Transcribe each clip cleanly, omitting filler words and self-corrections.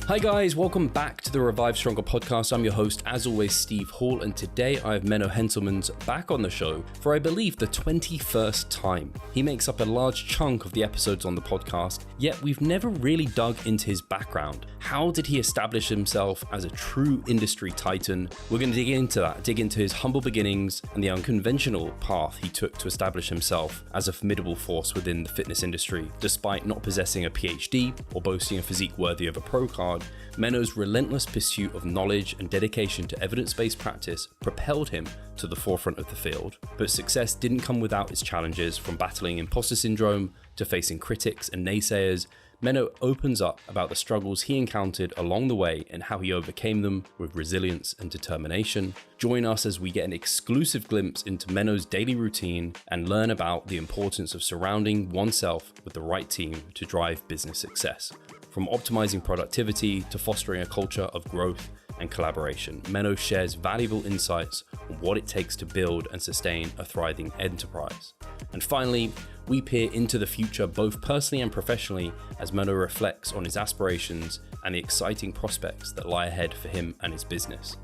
Hi guys, welcome back to the Revive Stronger podcast. I'm your host, as always, Steve Hall, and today I have Menno Henselmans back on the show for, I believe, the 21st time. He makes up a large chunk of the episodes on the podcast, yet we've never really dug into his background. How did he establish himself as a true industry titan? We're going to dig into his humble beginnings and the unconventional path he took to establish himself as a formidable force within the fitness industry. Despite not possessing a PhD or boasting a physique worthy of a pro card, Menno's relentless pursuit of knowledge and dedication to evidence-based practice propelled him to the forefront of the field. But success didn't come without its challenges. From battling imposter syndrome to facing critics and naysayers, Menno opens up about the struggles he encountered along the way and how he overcame them with resilience and determination. Join us as we get an exclusive glimpse into Menno's daily routine and learn about the importance of surrounding oneself with the right team to drive business success. From optimizing productivity to fostering a culture of growth and collaboration, Menno shares valuable insights on what it takes to build and sustain a thriving enterprise. And finally, we peer into the future both personally and professionally as Menno reflects on his aspirations and the exciting prospects that lie ahead for him and his business.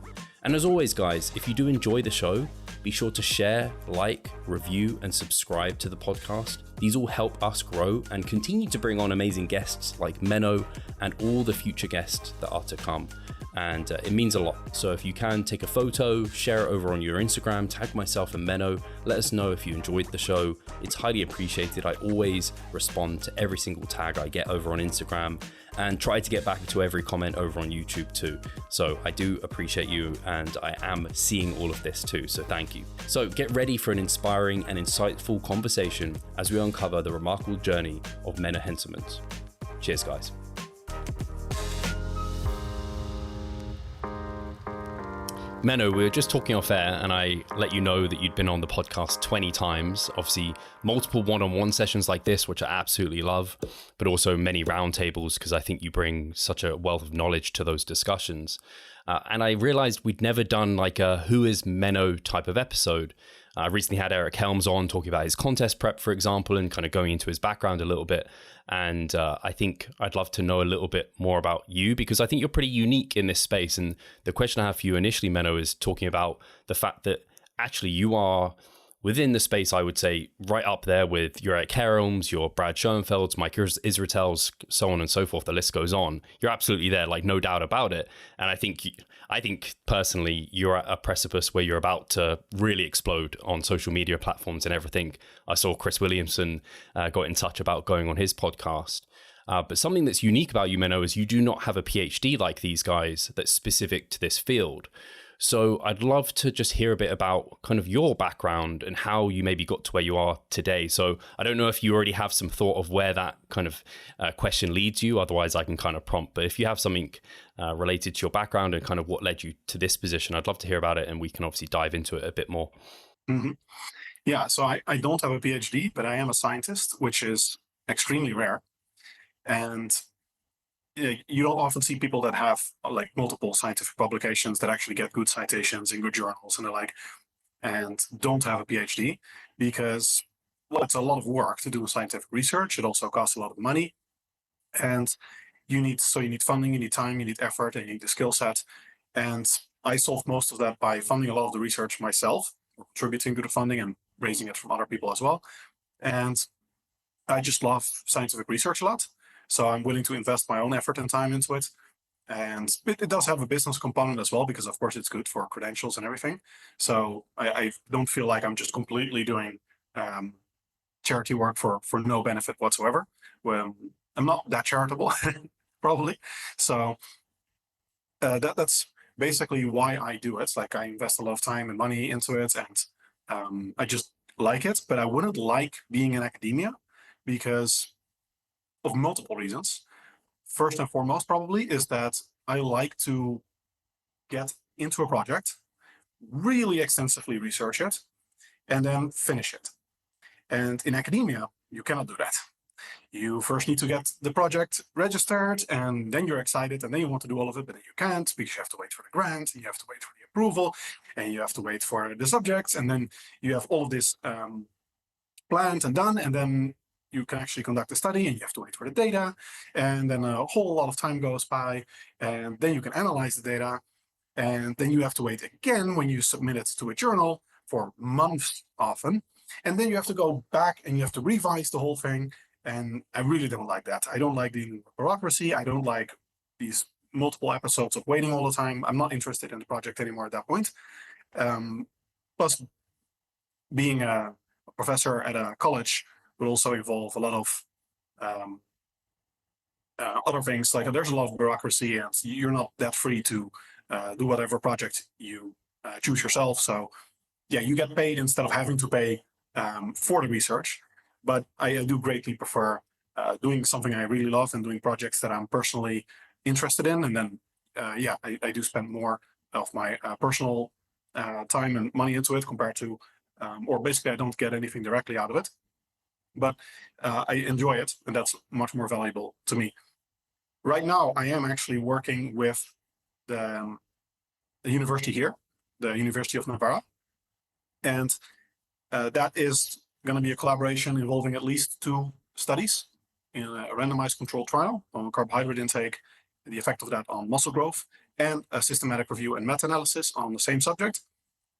And as always, guys, if you do enjoy the show, be sure to share, like, review, and subscribe to the podcast. These all help us grow and continue to bring on amazing guests like Menno and all the future guests that are to come. And it means a lot. So if you can, take a photo, share it over on your Instagram, tag myself and Menno, let us know if you enjoyed the show. It's highly appreciated. I always respond to every single tag I get over on Instagram and try to get back to every comment over on YouTube too. So I do appreciate you, and I am seeing all of this too, so thank you. So get ready for an inspiring and insightful conversation as we uncover the remarkable journey of Menno Henselmans. Cheers, guys. Menno, we were just talking off air and I let you know that you'd been on the podcast 20 times, obviously multiple one-on-one sessions like this, which I absolutely love, but also many roundtables because I think you bring such a wealth of knowledge to those discussions. And I realized we'd never done like a who is Menno type of episode. I recently had Eric Helms on talking about his contest prep, for example, and kind of going into his background a little bit. And I think I'd love to know a little bit more about you because I think you're pretty unique in this space. And the question I have for you initially, Menno, is talking about the fact that actually you are within the space, I would say, right up there with your Eric Helms, your Brad Schoenfelds, Mike Israetels, so on and so forth. The list goes on. You're absolutely there, like no doubt about it. And I think personally, you're at a precipice where you're about to really explode on social media platforms and everything. I saw Chris Williamson got in touch about going on his podcast. But something that's unique about you, Menno, is you do not have a PhD like these guys that's specific to this field. So I'd love to just hear a bit about kind of your background and how you maybe got to where you are today. So I don't know if you already have some thought of where that kind of question leads you. Otherwise, I can kind of prompt. But if you have something related to your background and kind of what led you to this position, I'd love to hear about it. And we can obviously dive into it a bit more. Mm-hmm. Yeah, so I don't have a PhD, but I am a scientist, which is extremely rare. And you don't often see people that have like multiple scientific publications that actually get good citations in good journals and the like, and don't have a PhD because, well, it's a lot of work to do scientific research. It also costs a lot of money, and you need funding, you need time, you need effort, and you need a skill set. And I solved most of that by funding a lot of the research myself, or contributing to the funding and raising it from other people as well. And I just love scientific research a lot. So I'm willing to invest my own effort and time into it. And it does have a business component as well, because of course it's good for credentials and everything. So I don't feel like I'm just completely doing charity work for no benefit whatsoever. Well, I'm not that charitable, probably. So that's basically why I do it. Like I invest a lot of time and money into it, and I just like it. But I wouldn't like being in academia because of multiple reasons. First and foremost, probably, is that I like to get into a project, really extensively research it, and then finish it. And in academia, you cannot do that. You first need to get the project registered, and then you're excited, and then you want to do all of it, but then you can't because you have to wait for the grant, and you have to wait for the approval, and you have to wait for the subjects, and then you have all of this planned and done, and then you can actually conduct a study and you have to wait for the data. And then a whole lot of time goes by, and then you can analyze the data. And then you have to wait again when you submit it to a journal for months often. And then you have to go back and you have to revise the whole thing. And I really don't like that. I don't like the bureaucracy. I don't like these multiple episodes of waiting all the time. I'm not interested in the project anymore at that point. Plus, being a professor at a college will also involve a lot of other things. Like there's a lot of bureaucracy, and you're not that free to do whatever project you choose yourself. So yeah, you get paid instead of having to pay for the research. But I do greatly prefer doing something I really love and doing projects that I'm personally interested in. And then, yeah, I do spend more of my personal time and money into it compared to, or basically I don't get anything directly out of it. But I enjoy it, and that's much more valuable to me. Right now, I am actually working with the university here, the University of Navarra. And that is going to be a collaboration involving at least 2 studies in a randomized controlled trial on carbohydrate intake, the effect of that on muscle growth, and a systematic review and meta-analysis on the same subject.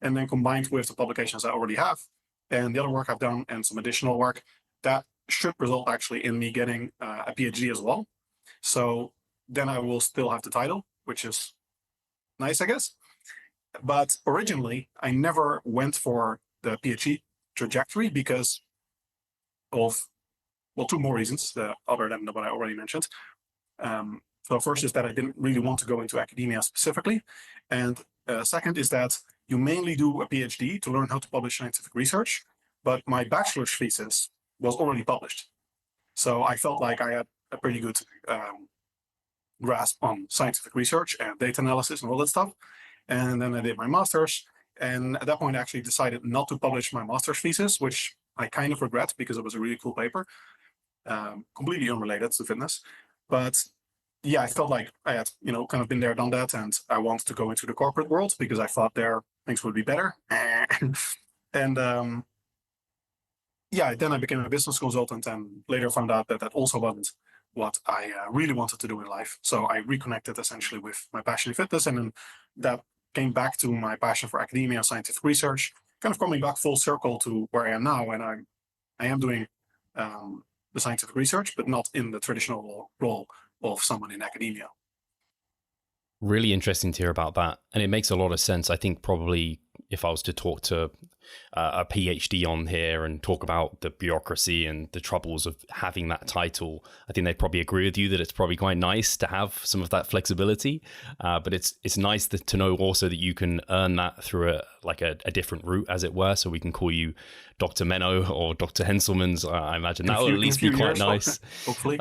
And then combined with the publications I already have and the other work I've done and some additional work, that should result actually in me getting a PhD as well. So then I will still have the title, which is nice, I guess. But originally, I never went for the PhD trajectory because of, well, 2 more reasons, other than what I already mentioned. So first is that I didn't really want to go into academia specifically. And second is that you mainly do a PhD to learn how to publish scientific research, but my bachelor's thesis was already published. So I felt like I had a pretty good grasp on scientific research and data analysis and all that stuff. And then I did my master's. And at that point, I actually decided not to publish my master's thesis, which I kind of regret because it was a really cool paper, completely unrelated to fitness. But yeah, I felt like I had, kind of been there, done that. And I wanted to go into the corporate world because I thought there things would be better. And yeah, then I became a business consultant and later found out that that also wasn't what I really wanted to do in life. So I reconnected essentially with my passion in fitness, and then that came back to my passion for academia and scientific research, kind of coming back full circle to where I am now. And I am doing the scientific research, but not in the traditional role of someone in academia. Really interesting to hear about that. And it makes a lot of sense. I think probably if I was to talk to a PhD on here and talk about the bureaucracy and the troubles of having that title, I think they'd probably agree with you that it's probably quite nice to have some of that flexibility. But it's nice to know also that you can earn that through a different route, as it were. So we can call you Dr. Menno or Dr. Henselmans. I imagine that will at least be quite nice. Hopefully.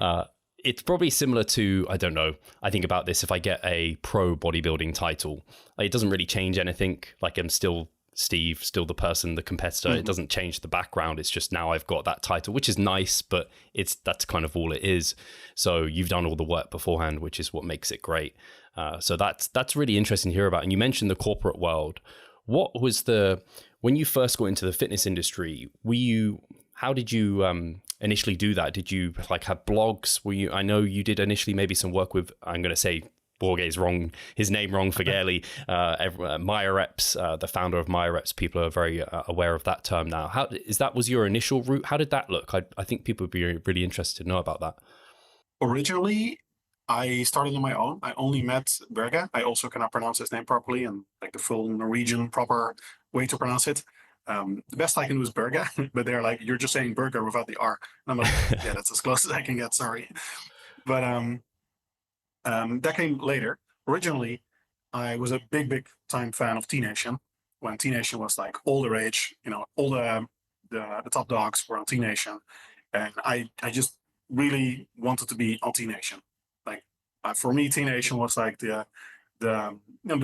It's probably similar to, I don't know, I think about this, if I get a pro bodybuilding title, it doesn't really change anything. Like I'm still Steve, still the person, the competitor. Mm-hmm. It doesn't change the background. It's just now I've got that title, which is nice, but that's kind of all it is. So you've done all the work beforehand, which is what makes it great. So that's really interesting to hear about. And you mentioned the corporate world. What was when you first got into the fitness industry, how did you initially do that? Did you have blogs? I know you did initially maybe some work with, I'm going to say Borge's wrong, his name wrong for Gailey, MyoReps, the founder of MyoReps. People are very aware of that term now. Was your initial route? How did that look? I think people would be really interested to know about that. Originally, I started on my own. I only met Berge. I also cannot pronounce his name properly and the full Norwegian proper way to pronounce it. The best I can do is Berge, but they're like, you're just saying burger without the R. And I'm like, yeah, that's as close as I can get, sorry. But that came later. Originally, I was a big time fan of T-Nation, when T-Nation was all the rage, all the top dogs were on T-Nation. And I just really wanted to be on T-Nation. For me, T-Nation was the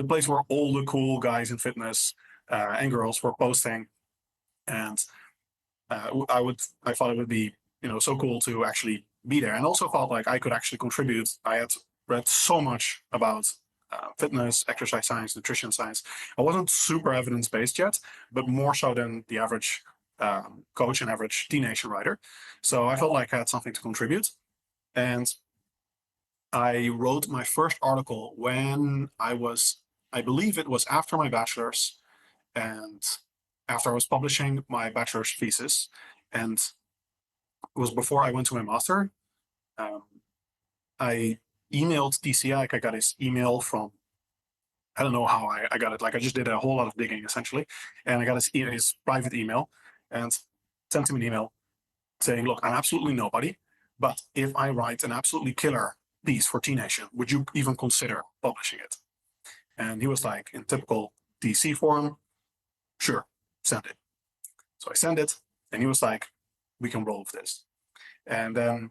place where all the cool guys in fitness and girls were posting. And I thought it would be, so cool to actually be there, and also felt like I could actually contribute. I had read so much about fitness, exercise science, nutrition science. I wasn't super evidence-based yet, but more so than the average coach an average teenage writer. So I felt like I had something to contribute. And I wrote my first article when I believe it was after my bachelor's and after I was publishing my bachelor's thesis. And it was before I went to my master. Um, I emailed TCI, like I got his email from, I don't know how I got it. Like I just did a whole lot of digging essentially. And I got his private email and sent him an email saying, look, I'm absolutely nobody, but if I write an absolutely killer piece for T Nation, would you even consider publishing it? And he was like, in typical DC form, sure, send it. So I sent it, and he was like, we can roll with this. And then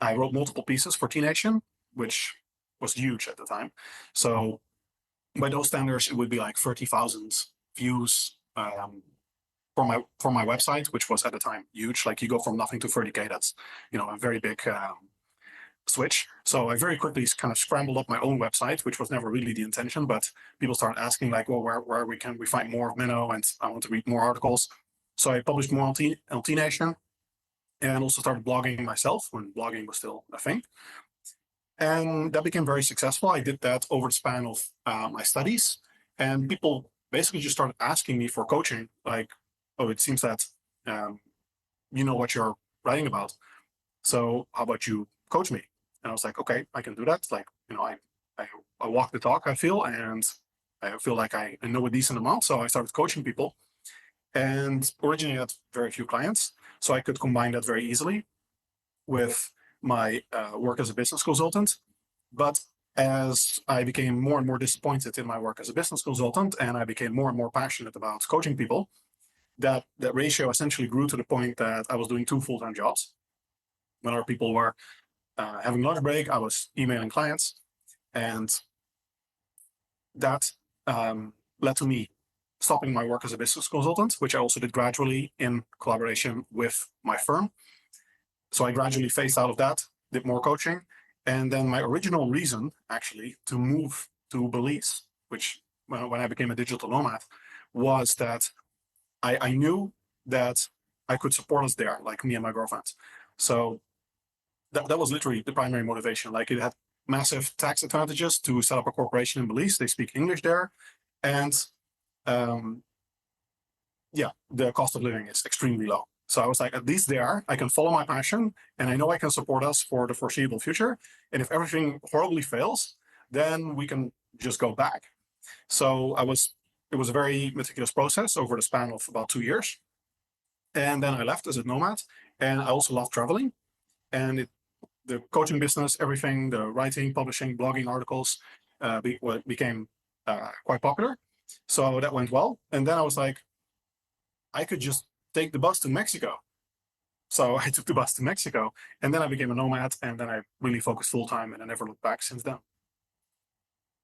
I wrote multiple pieces for T Nation, which was huge at the time. So by those standards, it would be like 30,000 views for my website, which was at the time huge. Like you go from nothing to 30K, that's a very big switch. So I very quickly kind of scrambled up my own website, which was never really the intention, but people started asking like, well, where can we find more of Menno, and I want to read more articles. So I published more on T Nation and also started blogging myself when blogging was still a thing. And that became very successful. I did that over the span of my studies, and people basically just started asking me for coaching. Like, oh, it seems that you know what you're writing about. So how about you coach me? And I was like, okay, I can do that. Like, I walk the talk, I feel, and I feel like I know a decent amount. So I started coaching people. And originally I had very few clients, so I could combine that very easily with my work as a business consultant. But as I became more and more disappointed in my work as a business consultant, and I became more and more passionate about coaching people, that ratio essentially grew to the point that I was doing 2 full-time jobs. When other people were having lunch break, I was emailing clients, and that led to me stopping my work as a business consultant, which I also did gradually in collaboration with my firm. So I gradually phased out of that, did more coaching. And then my original reason, actually, to move to Belize, which when I became a digital nomad, was that I knew that I could support us there, like me and my girlfriend. So that was literally the primary motivation. Like it had massive tax advantages to set up a corporation in Belize. They speak English there. And the cost of living is extremely low. So I was like, at least there, I can follow my passion, and I know I can support us for the foreseeable future. And if everything horribly fails, then we can just go back. So it was a very meticulous process over the span of about 2 years. And then I left as a nomad, and I also love traveling. And the coaching business, everything, the writing, publishing, blogging articles became quite popular. So that went well. And then I was like, I could just take the bus to Mexico. So I took the bus to Mexico, and then I became a nomad, and then I really focused full time, and I never looked back since then.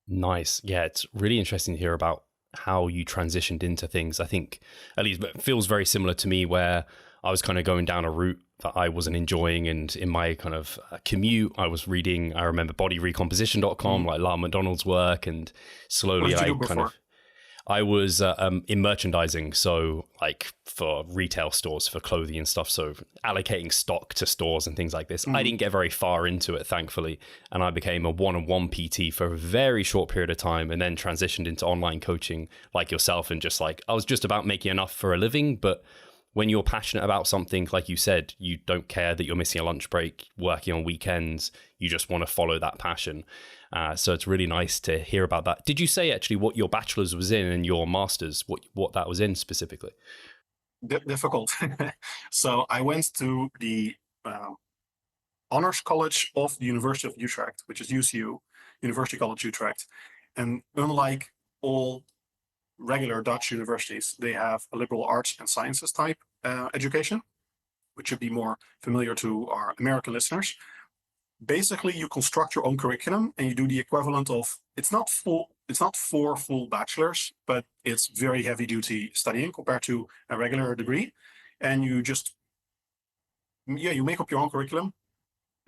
Nice. Yeah, it's really interesting to hear about how you transitioned into things. I think, at least, it feels very similar to me, where I was kind of going down a route that I wasn't enjoying. And in my kind of commute, I was reading, I remember bodyrecomposition.com, like Lara McDonald's work, and slowly I was in merchandising, so like for retail stores, for clothing and stuff, so allocating stock to stores and things like this. I didn't get very far into it, thankfully, and I became a one-on-one PT for a very short period of time, and then transitioned into online coaching like yourself. And just like, I was just about making enough for a living. But when you're passionate about something, like you said, you don't care that you're missing a lunch break, working on weekends. You just want to follow that passion. So it's really nice to hear about that. Did you say actually what your bachelor's was in and your master's, what that was in specifically? Difficult. So I went to the Honors College of the University of Utrecht, which is UCU, University College Utrecht. And unlike all regular Dutch universities, they have a liberal arts and sciences type education, which should be more familiar to our American listeners. Basically, you construct your own curriculum, and you do the equivalent of, it's not 4 full bachelors, but it's very heavy duty studying compared to a regular degree. And you just, you make up your own curriculum,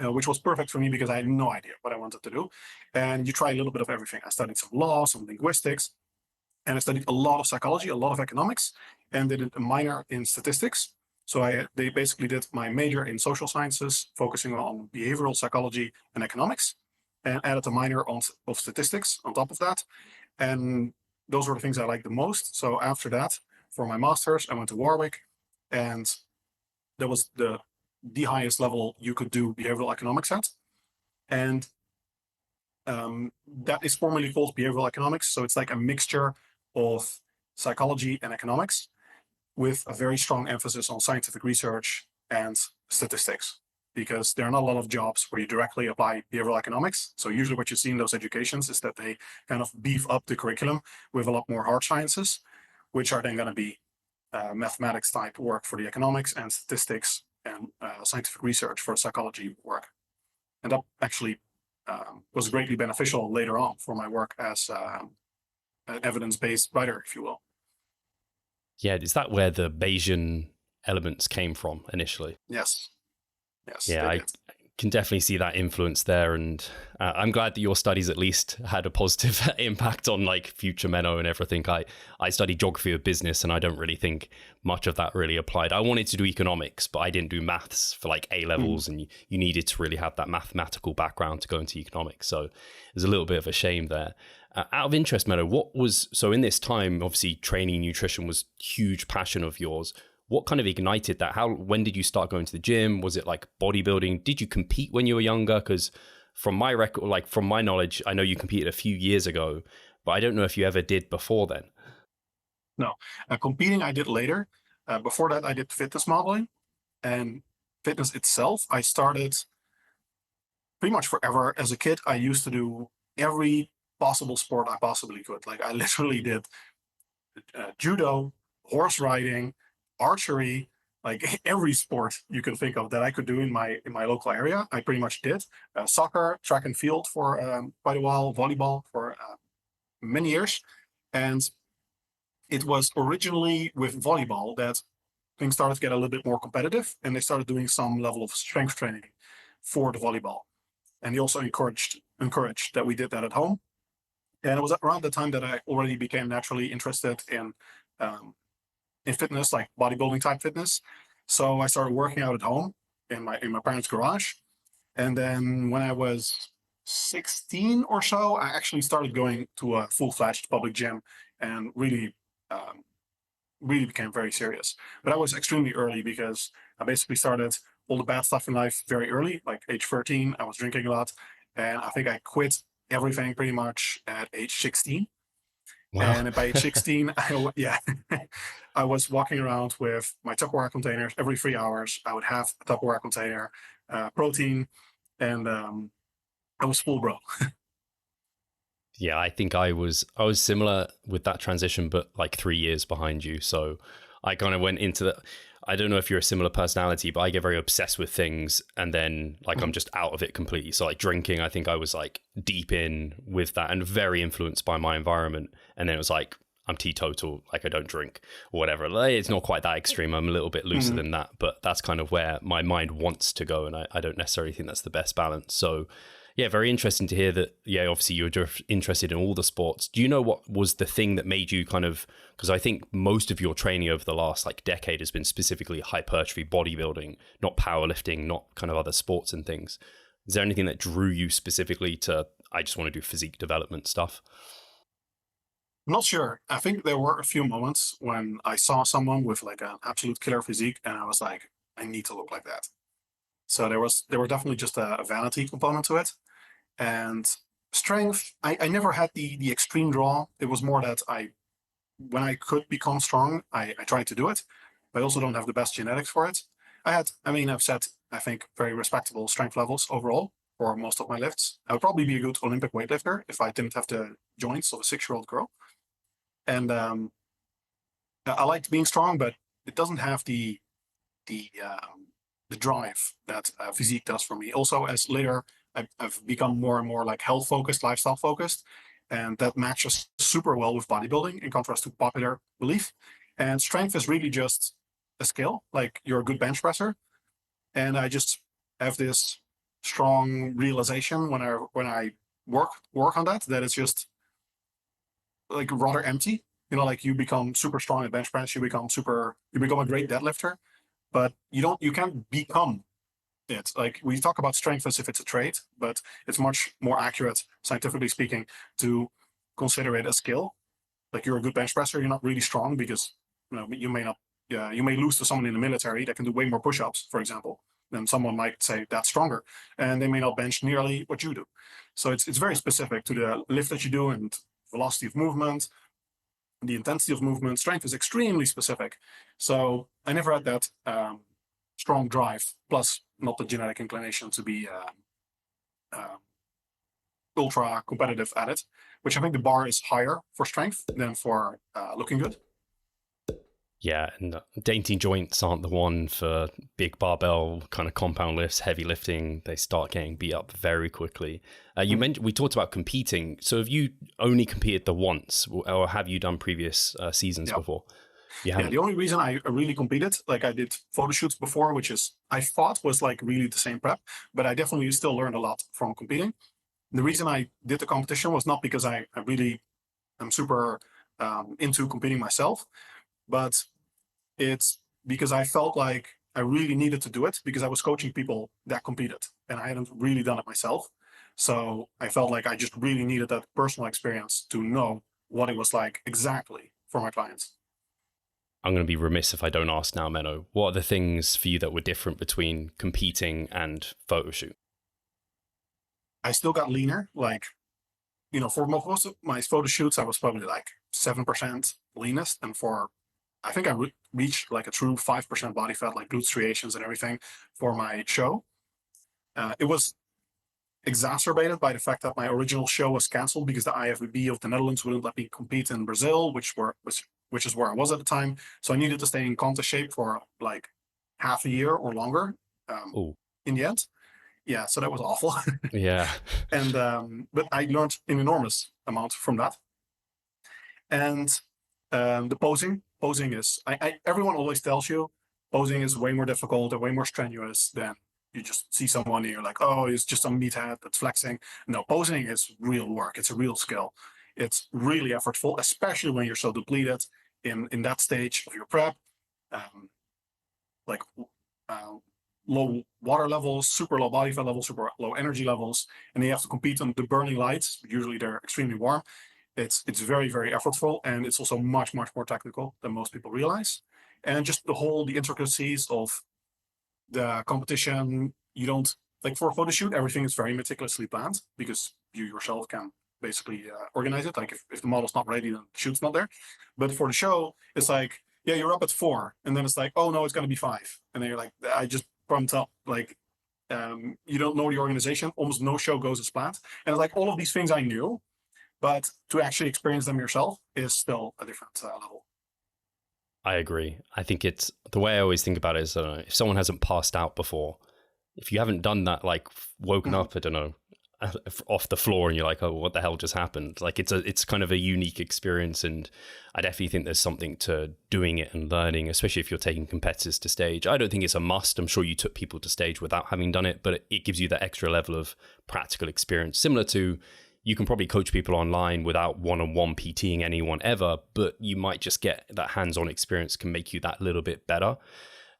which was perfect for me because I had no idea what I wanted to do. And you try a little bit of everything. I studied some law, some linguistics, and I studied a lot of psychology, a lot of economics, and did a minor in statistics. So they basically did my major in social sciences, focusing on behavioral psychology and economics, and added a minor of statistics on top of that. And those were the things I liked the most. So after that, for my master's, I went to Warwick, and that was the highest level you could do behavioral economics at. And that is formally called behavioral economics. So it's like a mixture of psychology and economics with a very strong emphasis on scientific research and statistics, because there are not a lot of jobs where you directly apply behavioral economics. So usually what you see in those educations is that they kind of beef up the curriculum with a lot more hard sciences, which are then going to be mathematics type work for the economics, and statistics and scientific research for psychology work. And that actually was greatly beneficial later on for my work as an evidence-based writer, if you will. Yeah, is that where the Bayesian elements came from initially? Yes. Yes. Yeah, I can definitely see that influence there, and I'm glad that your studies at least had a positive impact on like future Menno and everything. I studied geography of business, and I don't really think much of that really applied. I wanted to do economics, but I didn't do maths for like A levels, and you needed to really have that mathematical background to go into economics. So there's a little bit of a shame there. Out of interest, Menno, so in this time, obviously training nutrition was huge passion of yours. What kind of ignited that? When did you start going to the gym? Was it like bodybuilding? Did you compete when you were younger? Because from my record, like from my knowledge, I know you competed a few years ago, but I don't know if you ever did before then. No, competing I did later. Before that, I did fitness modeling, and fitness itself, I started pretty much forever. As a kid, I used to do every possible sport I possibly could. Like I literally did judo, horse riding, archery, like every sport you can think of that I could do in my local area. I pretty much did. Soccer, track and field for quite a while, volleyball for many years. And it was originally with volleyball that things started to get a little bit more competitive, and they started doing some level of strength training for the volleyball. And they also encouraged that we did that at home. And it was around the time that I already became naturally interested in fitness, like bodybuilding type fitness. So I started working out at home in my parents' garage. And then when I was 16 or so, I actually started going to a full-fledged public gym and really became very serious. But I was extremely early, because I basically started all the bad stuff in life very early, like age 13. I was drinking a lot, and I think I quit everything pretty much at age 16. Wow. And by age 16, I was walking around with my Tupperware containers every 3 hours. I would have a Tupperware container, protein, and I was full bro. Yeah, I think I was similar with that transition, but like 3 years behind you. So I kind of went into I don't know if you're a similar personality, but I get very obsessed with things, and then like I'm just out of it completely. So like drinking, I think I was like deep in with that and very influenced by my environment. And then it was like, I'm teetotal, like I don't drink or whatever. Like, it's not quite that extreme. I'm a little bit looser than that, but that's kind of where my mind wants to go. And I don't necessarily think that's the best balance. So yeah, very interesting to hear that. Yeah, obviously you're interested in all the sports. Do you know what was the thing that made you kind of, because I think most of your training over the last like decade has been specifically hypertrophy bodybuilding, not powerlifting, not kind of other sports and things. Is there anything that drew you specifically to, I just want to do physique development stuff? I'm not sure. I think there were a few moments when I saw someone with like an absolute killer physique, and I was like, I need to look like that. So there were definitely just a vanity component to it. And strength, I never had the extreme draw. It was more that when I could become strong, I tried to do it. But I also don't have the best genetics for it. I've set, I think, very respectable strength levels overall for most of my lifts. I would probably be a good Olympic weightlifter if I didn't have the joints of a 6-year-old girl. And I liked being strong, but it doesn't have the drive that physique does for me. Also, as later I've become more and more like health focused, lifestyle focused, and that matches super well with bodybuilding in contrast to popular belief. And strength is really just a skill, like you're a good bench presser. And I just have this strong realization when I work on that it's just like rather empty. like you become super strong at bench press, you become a great deadlifter, but you can't become it. Like we talk about strength as if it's a trait, but it's much more accurate, scientifically speaking, to consider it a skill. Like you're a good bench presser, you're not really strong because you may not. Yeah, you may lose to someone in the military that can do way more push-ups, for example. Then someone might say that's stronger, and they may not bench nearly what you do. So it's very specific to the lift that you do and velocity of movement, the intensity of movement. Strength is extremely specific. So I never had that strong drive, plus not the genetic inclination to be ultra competitive at it, which I think the bar is higher for strength than for looking good. Yeah, and dainty joints aren't the one for big barbell kind of compound lifts, heavy lifting. They start getting beat up very quickly. You mentioned we talked about competing. So have you only competed the once, or have you done previous seasons before? Yeah, the only reason I really competed, like I did photo shoots before, which is I thought was like really the same prep, but I definitely still learned a lot from competing. The reason I did the competition was not because I really am super into competing myself, but it's because I felt like I really needed to do it because I was coaching people that competed and I hadn't really done it myself. So I felt like I just really needed that personal experience to know what it was like exactly for my clients. I'm going to be remiss if I don't ask now, Menno. What are the things for you that were different between competing and photo shoot? I still got leaner. Like, for most of my photo shoots, I was probably like 7% leanest. And I think I reached like a true 5% body fat, like glute striations and everything for my show. It was exacerbated by the fact that my original show was canceled because the IFBB of the Netherlands wouldn't let me compete in Brazil, which is where I was at the time. So I needed to stay in contest shape for like half a year or longer. In the end, yeah. So that was awful. Yeah. And but I learned an enormous amount from that. And the posing is everyone always tells you posing is way more difficult and way more strenuous than you just see someone and you're like, oh, it's just some meathead that's flexing. No, posing is real work. It's a real skill. It's really effortful, especially when you're so depleted in that stage of your prep. Like low water levels, super low body fat levels, super low energy levels, and you have to compete on the burning lights. Usually they're extremely warm. It's very, very effortful, and it's also much, much more technical than most people realize. And just the intricacies of the competition, you don't, like for a photo shoot, everything is very meticulously planned because you yourself can basically organize it. Like if the model's not ready, then the shoot's not there. But for the show, it's like, yeah, you're up at 4, and then it's like, oh no, it's going to be 5. And then you're like, I just pumped up. Like, you don't know the organization. Almost no show goes as planned. And like all of these things I knew, but to actually experience them yourself is still a different level. I agree. I think it's the way I always think about it is, if someone hasn't passed out before, if you haven't done that, like woken up, I don't know, off the floor and you're like, oh, what the hell just happened? Like it's kind of a unique experience. And I definitely think there's something to doing it and learning, especially if you're taking competitors to stage. I don't think it's a must. I'm sure you took people to stage without having done it, but it gives you that extra level of practical experience, similar to you can probably coach people online without one-on-one PTing anyone ever, but you might just get that hands-on experience can make you that little bit better.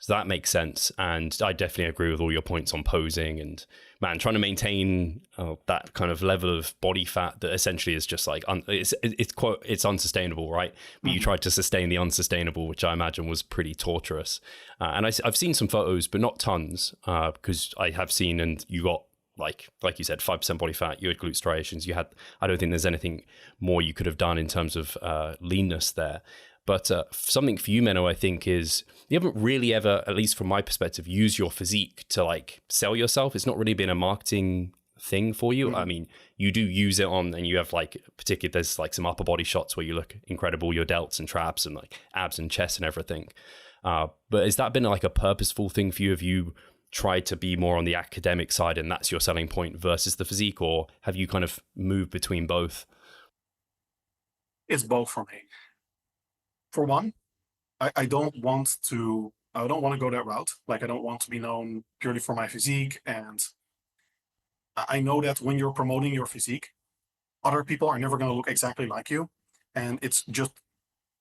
So that makes sense. And I definitely agree with all your points on posing and, man, trying to maintain that kind of level of body fat that essentially is just like, it's unsustainable, right? But you tried to sustain the unsustainable, which I imagine was pretty torturous. And I've seen some photos, but not tons, because I have seen, and you got, like you said, 5% body fat, you had glute striations, I don't think there's anything more you could have done in terms of leanness there. But something for you, Menno, I think is you haven't really ever, at least from my perspective, used your physique to like sell yourself. It's not really been a marketing thing for you. I mean, you do use it on, and you have like, particularly there's like some upper body shots where you look incredible, your delts and traps and like abs and chest and everything. But has that been like a purposeful thing for you? Have you tried to be more on the academic side and that's your selling point versus the physique, or have you kind of moved between both? It's both for me. For one, I don't want to go that route. Like I don't want to be known purely for my physique. And I know that when you're promoting your physique, other people are never going to look exactly like you. And it's just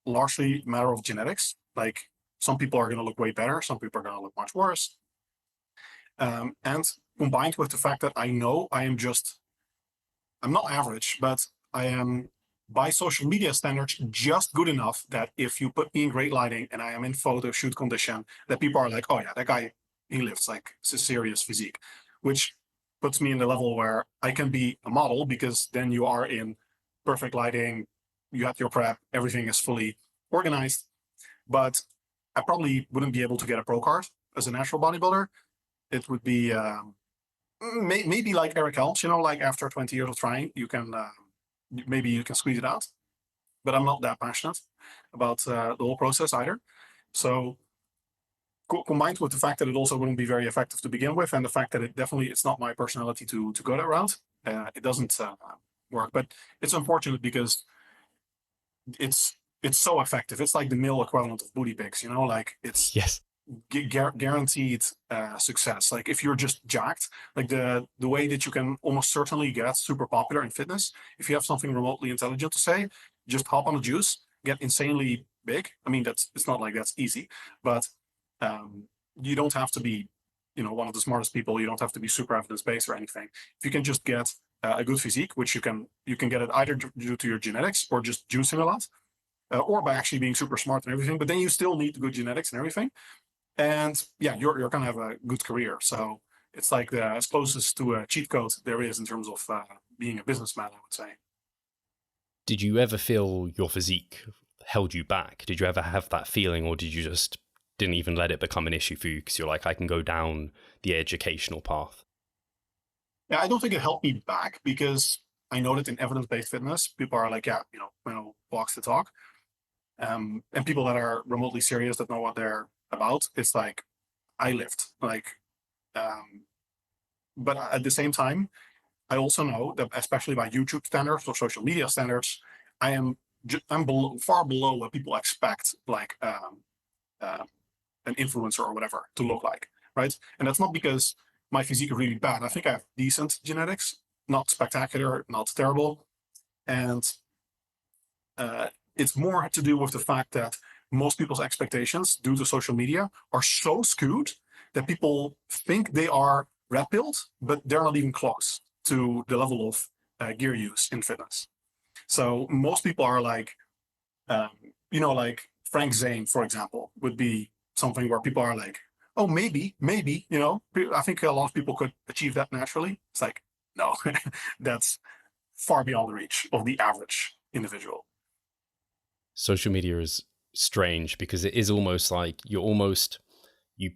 largely a matter of genetics. Like some people are going to look way better, some people are going to look much worse. And combined with the fact that I know I'm not average, but I am by social media standards just good enough that if you put me in great lighting and I am in photo shoot condition, that people are like, oh yeah, that guy, he lifts like it's a serious physique, which puts me in the level where I can be a model because then you are in perfect lighting, you have your prep, everything is fully organized. But I probably wouldn't be able to get a pro card as a natural bodybuilder. It would be maybe like Eric Helms, like after 20 years of trying, you can maybe you can squeeze it out. But I'm not that passionate about the whole process either. So combined with the fact that it also wouldn't be very effective to begin with, and the fact that it's not my personality to go that route, it doesn't work. But it's unfortunate because it's so effective. It's like the male equivalent of booty pics, like it's Yes. guaranteed success. Like if you're just jacked, like the way that you can almost certainly get super popular in fitness, if you have something remotely intelligent to say, just hop on the juice, get insanely big. I mean, it's not like that's easy, but you don't have to be, one of the smartest people. You don't have to be super evidence-based or anything. If you can just get a good physique, which you can get it either due to your genetics or just juicing a lot, or by actually being super smart and everything, but then you still need good genetics and everything. And yeah, you're gonna have a good career. So it's like as closest to a cheat code there is in terms of being a businessman, I would say. Did you ever feel your physique held you back? Did you ever have that feeling, or did you just didn't even let it become an issue for you because you're like, I can go down the educational path? Yeah, I don't think it held me back because I know that in evidence-based fitness, people are like, yeah, walks the talk. And people that are remotely serious that know what they're about, it's like I lift. Like, but at the same time, I also know that especially by YouTube standards or social media standards, I'm far below what people expect, like an influencer or whatever to look like, right? And that's not because my physique is really bad. I think I have decent genetics, not spectacular, not terrible, and it's more to do with the fact that most people's expectations due to social media are so skewed that people think they are red pilled, but they're not even close to the level of gear use in fitness. So most people are like, like Frank Zane, for example, would be something where people are like, oh, maybe, I think a lot of people could achieve that naturally. It's like, no, that's far beyond the reach of the average individual. Social media is strange because it is almost like you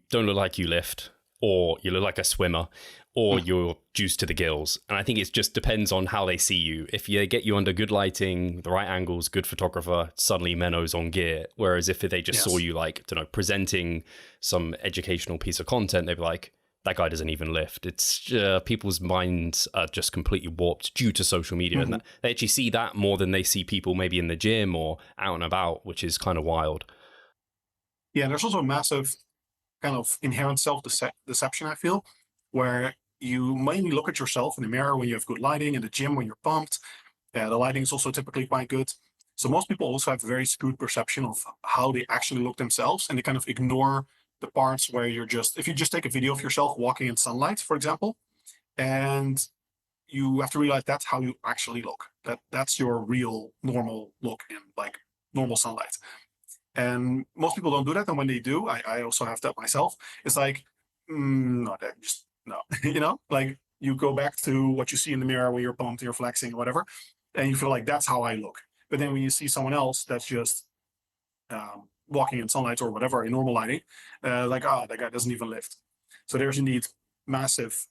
don't look like you lift, or you look like a swimmer, or you're juiced to the gills. And I think it just depends on how they see you. If they get you under good lighting, the right angles, good photographer, suddenly Menno's on gear. Whereas if they just saw you like, I don't know, presenting some educational piece of content, they'd be like, that guy doesn't even lift. It's people's minds are just completely warped due to social media. And they actually see that more than they see people maybe in the gym or out and about, which is kind of wild. Yeah, there's also a massive kind of inherent self-deception, I feel, where you mainly look at yourself in the mirror when you have good lighting, in the gym when you're pumped. The lighting is also typically quite good. So most people also have a very skewed perception of how they actually look themselves, and they kind of ignore the parts where if you just take a video of yourself walking in sunlight, for example, and you have to realize that's how you actually look. That's your real normal look in like normal sunlight. And most people don't do that. And when they do, I also have that myself. It's like, no, that just no, like you go back to what you see in the mirror when you're pumped, you're flexing, or whatever, and you feel like that's how I look. But then when you see someone else that's just walking in sunlight or whatever in normal lighting, like, that guy doesn't even lift. So there's indeed massive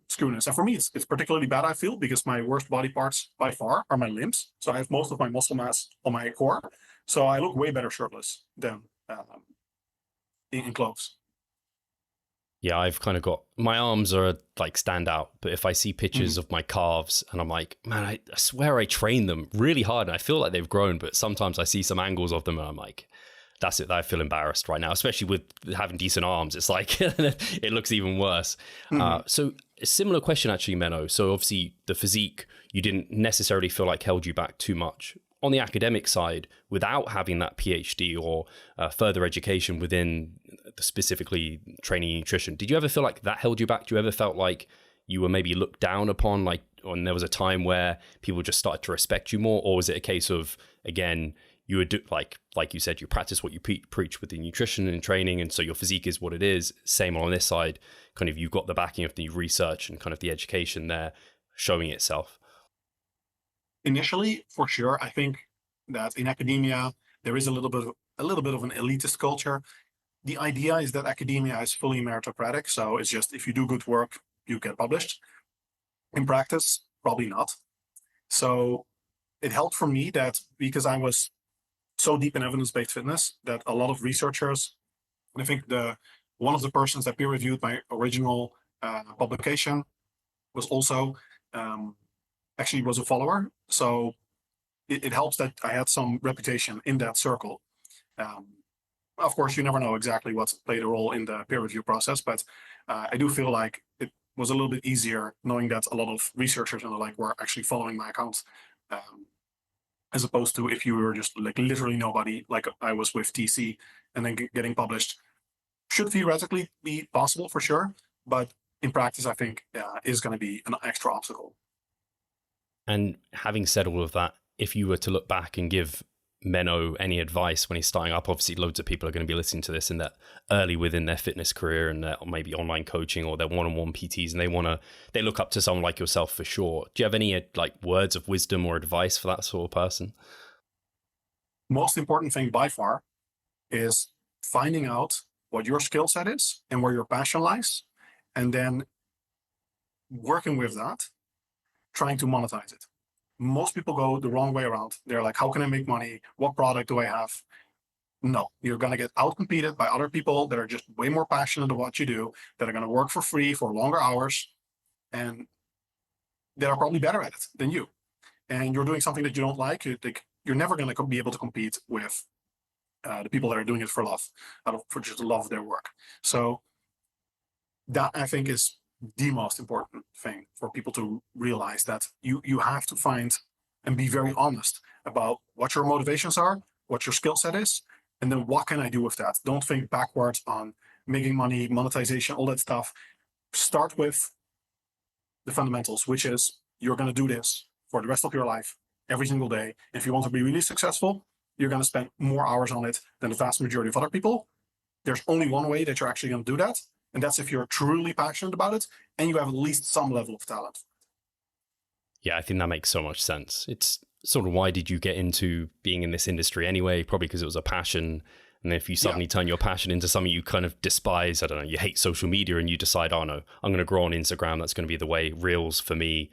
skewness. And for me, it's particularly bad, I feel, because my worst body parts by far are my limbs. So I have most of my muscle mass on my core. So I look way better shirtless than in clothes. Yeah, I've kind of got, my arms are like stand out, but if I see pictures of my calves and I'm like, man, I swear I trained them really hard and I feel like they've grown, but sometimes I see some angles of them and I'm like, that's it, I feel embarrassed right now, especially with having decent arms. It's like, it looks even worse. So a similar question actually, Menno. So obviously the physique, you didn't necessarily feel like held you back too much. on the academic side, without having that PhD or further education within specifically training and nutrition, did you ever feel like that held you back? Do you ever felt like you were maybe looked down upon, like, and there was a time where people just started to respect you more? Or was it a case of, again, you would do, like you said, you practice what you preach with the nutrition and training, and so your physique is what it is. Same on this side, kind of you've got the backing of the research and kind of the education there showing itself. Initially, for sure, I think that in academia there is a little bit of an elitist culture. The idea is that academia is fully meritocratic, so it's just if you do good work, you get published. In practice, probably not. So it helped for me that because I was so deep in evidence-based fitness that a lot of researchers, and I think one of the persons that peer reviewed my original publication was also actually was a follower. So it helps that I had some reputation in that circle. Of course, you never know exactly what played a role in the peer review process, but I do feel like it was a little bit easier knowing that a lot of researchers and the like were actually following my accounts, as opposed to if you were just like literally nobody, like I was with TC and then getting published. Should theoretically be possible for sure, but in practice, I think is going to be an extra obstacle. And having said all of that, if you were to look back and give Menno any advice when he's starting up, obviously loads of people are going to be listening to this in that early within their fitness career and their maybe online coaching or their one-on-one PTs, and they look up to someone like yourself for sure. Do you have any like words of wisdom or advice for that sort of person? Most important thing by far is finding out what your skill set is and where your passion lies, and then working with that, trying to monetize it. Most people go the wrong way around. They're like, how can I make money? What product do I have? No, you're going to get outcompeted by other people that are just way more passionate about what you do, that are going to work for free for longer hours, and that are probably better at it than you. And you're doing something that you don't like. You're never going to be able to compete with the people that are doing it for love, for just the love of their work. So that, I think, is the most important thing for people to realize, that you have to find and be very honest about what your motivations are, what your skill set is, and then what can I do with that? Don't think backwards on making money, monetization, all that stuff. Start with the fundamentals, which is you're going to do this for the rest of your life, every single day. If you want to be really successful, you're going to spend more hours on it than the vast majority of other people. There's only one way that you're actually going to do that, and that's if you're truly passionate about it and you have at least some level of talent. Yeah, I think that makes so much sense. It's sort of, why did you get into being in this industry anyway? Probably because it was a passion. And if you suddenly turn your passion into something you kind of despise, I don't know, you hate social media and you decide, oh no, I'm going to grow on Instagram. That's going to be the way, Reels for me,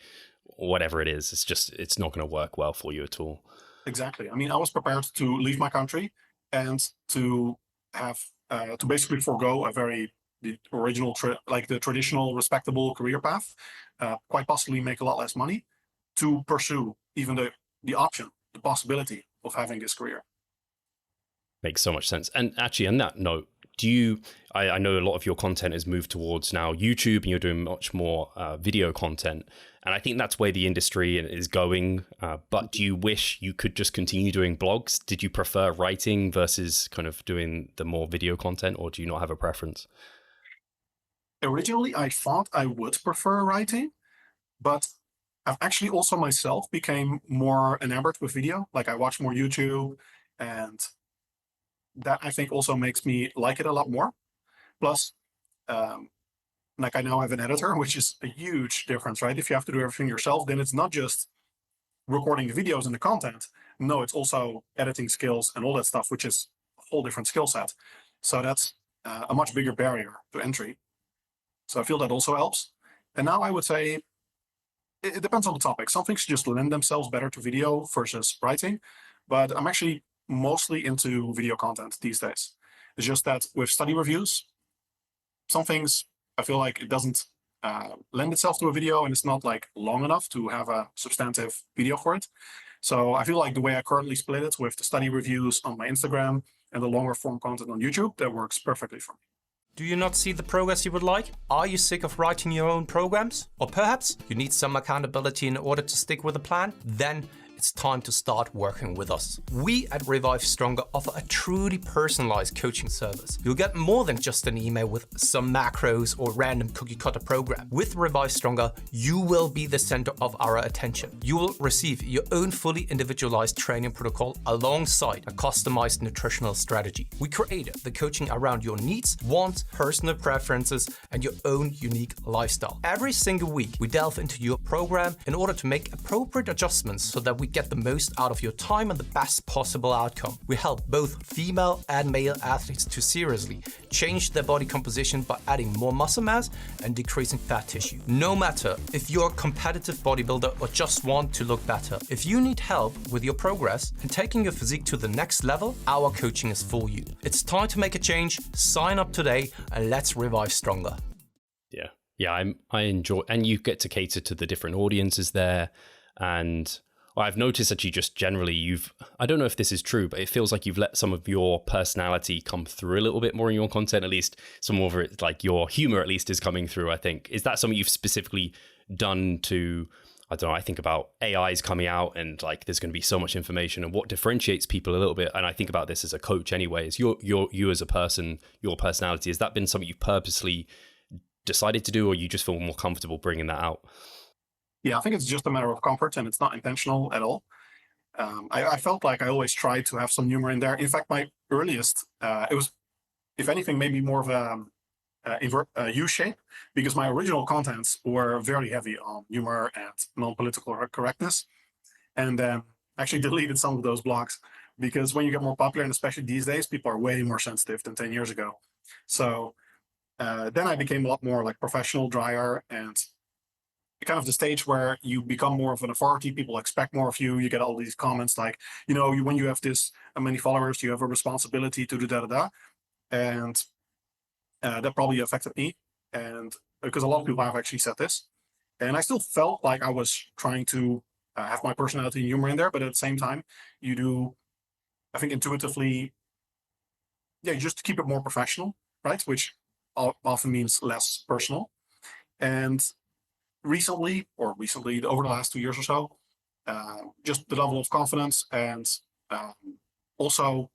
whatever it is. It's not going to work well for you at all. Exactly. I mean, I was prepared to leave my country and to have, to basically forego the original, the traditional respectable career path, quite possibly make a lot less money, to pursue even the option, the possibility of having this career. Makes so much sense. And actually, on that note, I know a lot of your content has moved towards now YouTube, and you're doing much more video content. And I think that's where the industry is going. But do you wish you could just continue doing blogs? Did you prefer writing versus kind of doing the more video content, or do you not have a preference? Originally, I thought I would prefer writing, but I've actually also myself became more enamored with video. Like, I watch more YouTube, and that, I think, also makes me like it a lot more. Plus, like, I now have an editor, which is a huge difference, right? If you have to do everything yourself, then it's not just recording the videos and the content. No, it's also editing skills and all that stuff, which is a whole different skill set. So that's a much bigger barrier to entry. So I feel that also helps. And now I would say it depends on the topic. Some things just lend themselves better to video versus writing, but I'm actually mostly into video content these days. It's just that with study reviews, some things I feel like it doesn't lend itself to a video, and it's not like long enough to have a substantive video for it. So I feel like the way I currently split it with the study reviews on my Instagram and the longer form content on YouTube, that works perfectly for me. Do you not see the progress you would like? Are you sick of writing your own programs? Or perhaps you need some accountability in order to stick with a plan? Then it's time to start working with us. We at Revive Stronger offer a truly personalized coaching service. You'll get more than just an email with some macros or random cookie cutter program. With Revive Stronger, you will be the center of our attention. You will receive your own fully individualized training protocol alongside a customized nutritional strategy. We created the coaching around your needs, wants, personal preferences, and your own unique lifestyle. Every single week, we delve into your program in order to make appropriate adjustments so that we get the most out of your time and the best possible outcome. We help both female and male athletes to seriously change their body composition by adding more muscle mass and decreasing fat tissue. No matter if you're a competitive bodybuilder or just want to look better, if you need help with your progress and taking your physique to the next level, our coaching is for you. It's time to make a change. Sign up today and let's revive stronger. Yeah, I enjoy, and you get to cater to the different audiences there. And I've noticed that you just generally, I don't know if this is true, but it feels like you've let some of your personality come through a little bit more in your content, at least some of it, like your humor at least is coming through, I think. Is that something you've specifically done to, I don't know, I think about AIs coming out and like there's going to be so much information, and what differentiates people a little bit. And I think about this as a coach anyway, is you as a person, your personality. Has that been something you've purposely decided to do, or you just feel more comfortable bringing that out? Yeah, I think it's just a matter of comfort, and it's not intentional at all. I felt like I always tried to have some humor in there. In fact, my earliest, it was, if anything, maybe more of a U shape, because my original contents were very heavy on humor and non-political correctness. And actually deleted some of those blogs, because when you get more popular, and especially these days, people are way more sensitive than 10 years ago. So then I became a lot more like professional, drier, and kind of the stage where you become more of an authority. People expect more of you. You get all these comments like, when you have this many followers, you have a responsibility to do da-da-da. And that probably affected me. And because a lot of people have actually said this. And I still felt like I was trying to have my personality and humor in there. But at the same time, you do, I think intuitively, just keep it more professional, right? Which often means less personal. And recently, over the last 2 years or so, just the level of confidence, and also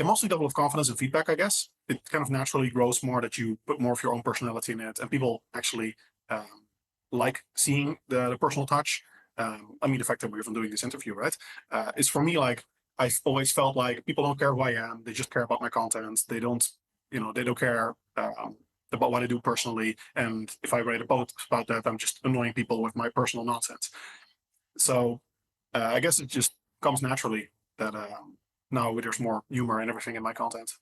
mostly level of confidence and feedback, I guess. It kind of naturally grows more that you put more of your own personality in it, and people actually like seeing the personal touch. The fact that we're even doing this interview, right? Is for me, like, I've always felt like people don't care who I am. They just care about my content. They don't care about what I do personally. And if I write a post about that, I'm just annoying people with my personal nonsense. So I guess it just comes naturally that now there's more humor and everything in my content.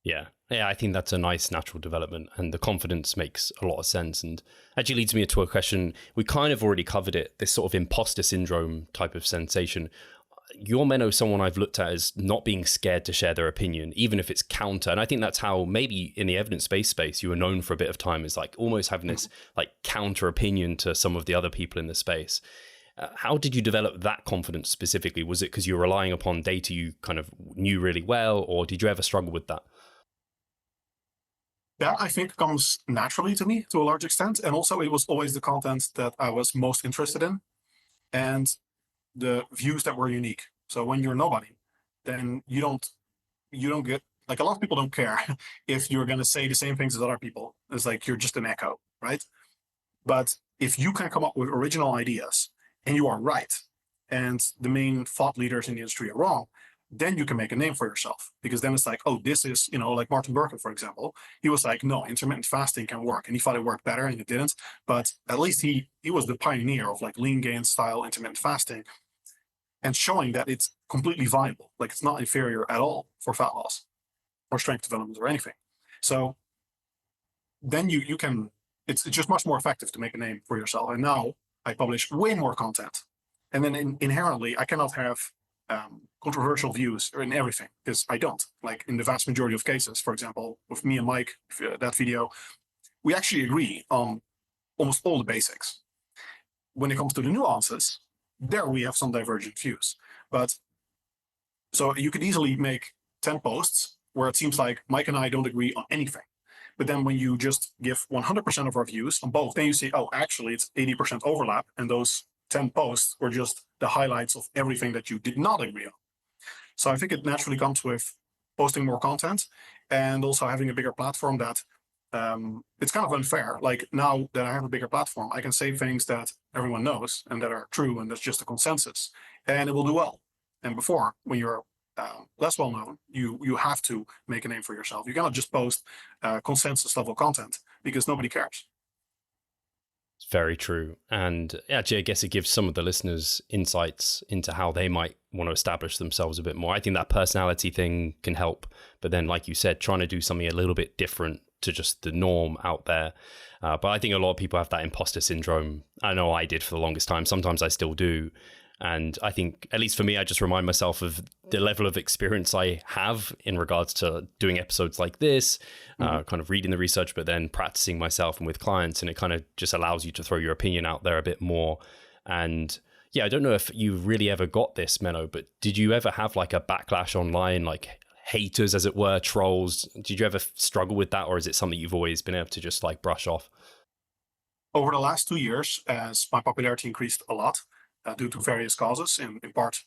Yeah, I think that's a nice natural development, and the confidence makes a lot of sense. And actually leads me to a question. We kind of already covered it, this sort of imposter syndrome type of sensation. You're, Menno, someone I've looked at as not being scared to share their opinion, even if it's counter. And I think that's how maybe in the evidence-based space, you were known for a bit of time, is like almost having this like counter opinion to some of the other people in the space. How did you develop that confidence specifically? Was it because you were relying upon data you kind of knew really well, or did you ever struggle with that? That, I think, comes naturally to me to a large extent. And also it was always the content that I was most interested in, and the views that were unique. So when you're nobody, then you don't get, like, a lot of people don't care if you're going to say the same things as other people. It's like you're just an echo, right? But if you can come up with original ideas and you are right, and the main thought leaders in the industry are wrong, then you can make a name for yourself. Because then it's like, oh, this is, like Martin Burkett, for example. He was like, no, intermittent fasting can work. And he thought it worked better, and it didn't. But at least he was the pioneer of like lean gain style intermittent fasting, and showing that it's completely viable. Like, it's not inferior at all for fat loss or strength development or anything. So then you can, it's just much more effective to make a name for yourself. And now I publish way more content. And then inherently, I cannot have controversial views in everything, because I don't. Like, in the vast majority of cases, for example, with me and Mike, that video, we actually agree on almost all the basics. When it comes to the nuances, there we have some divergent views. But so you could easily make 10 posts where it seems like Mike and I don't agree on anything. But then when you just give 100% of our views on both, then you see, oh, actually it's 80% overlap, and those 10 posts were just the highlights of everything that you did not agree on. So I think it naturally comes with posting more content and also having a bigger platform that it's kind of unfair. Like now that I have a bigger platform, I can say things that everyone knows and that are true and that's just a consensus and it will do well. And before, when you're less well known, you have to make a name for yourself. You cannot just post consensus level content because nobody cares. It's very true. And actually, I guess it gives some of the listeners insights into how they might want to establish themselves a bit more. I think that personality thing can help. But then, like you said, trying to do something a little bit different to just the norm out there. But I think a lot of people have that imposter syndrome. I know I did for the longest time. Sometimes I still do. And I think, at least for me, I just remind myself of the level of experience I have in regards to doing episodes like this, kind of reading the research, but then practicing myself and with clients. And it kind of just allows you to throw your opinion out there a bit more. And yeah, I don't know if you really ever got this, Menno, but did you ever have like a backlash online, like haters, as it were, trolls? Did you ever struggle with that? Or is it something you've always been able to just like brush off? Over the last 2 years, as my popularity increased a lot, due to various causes, in part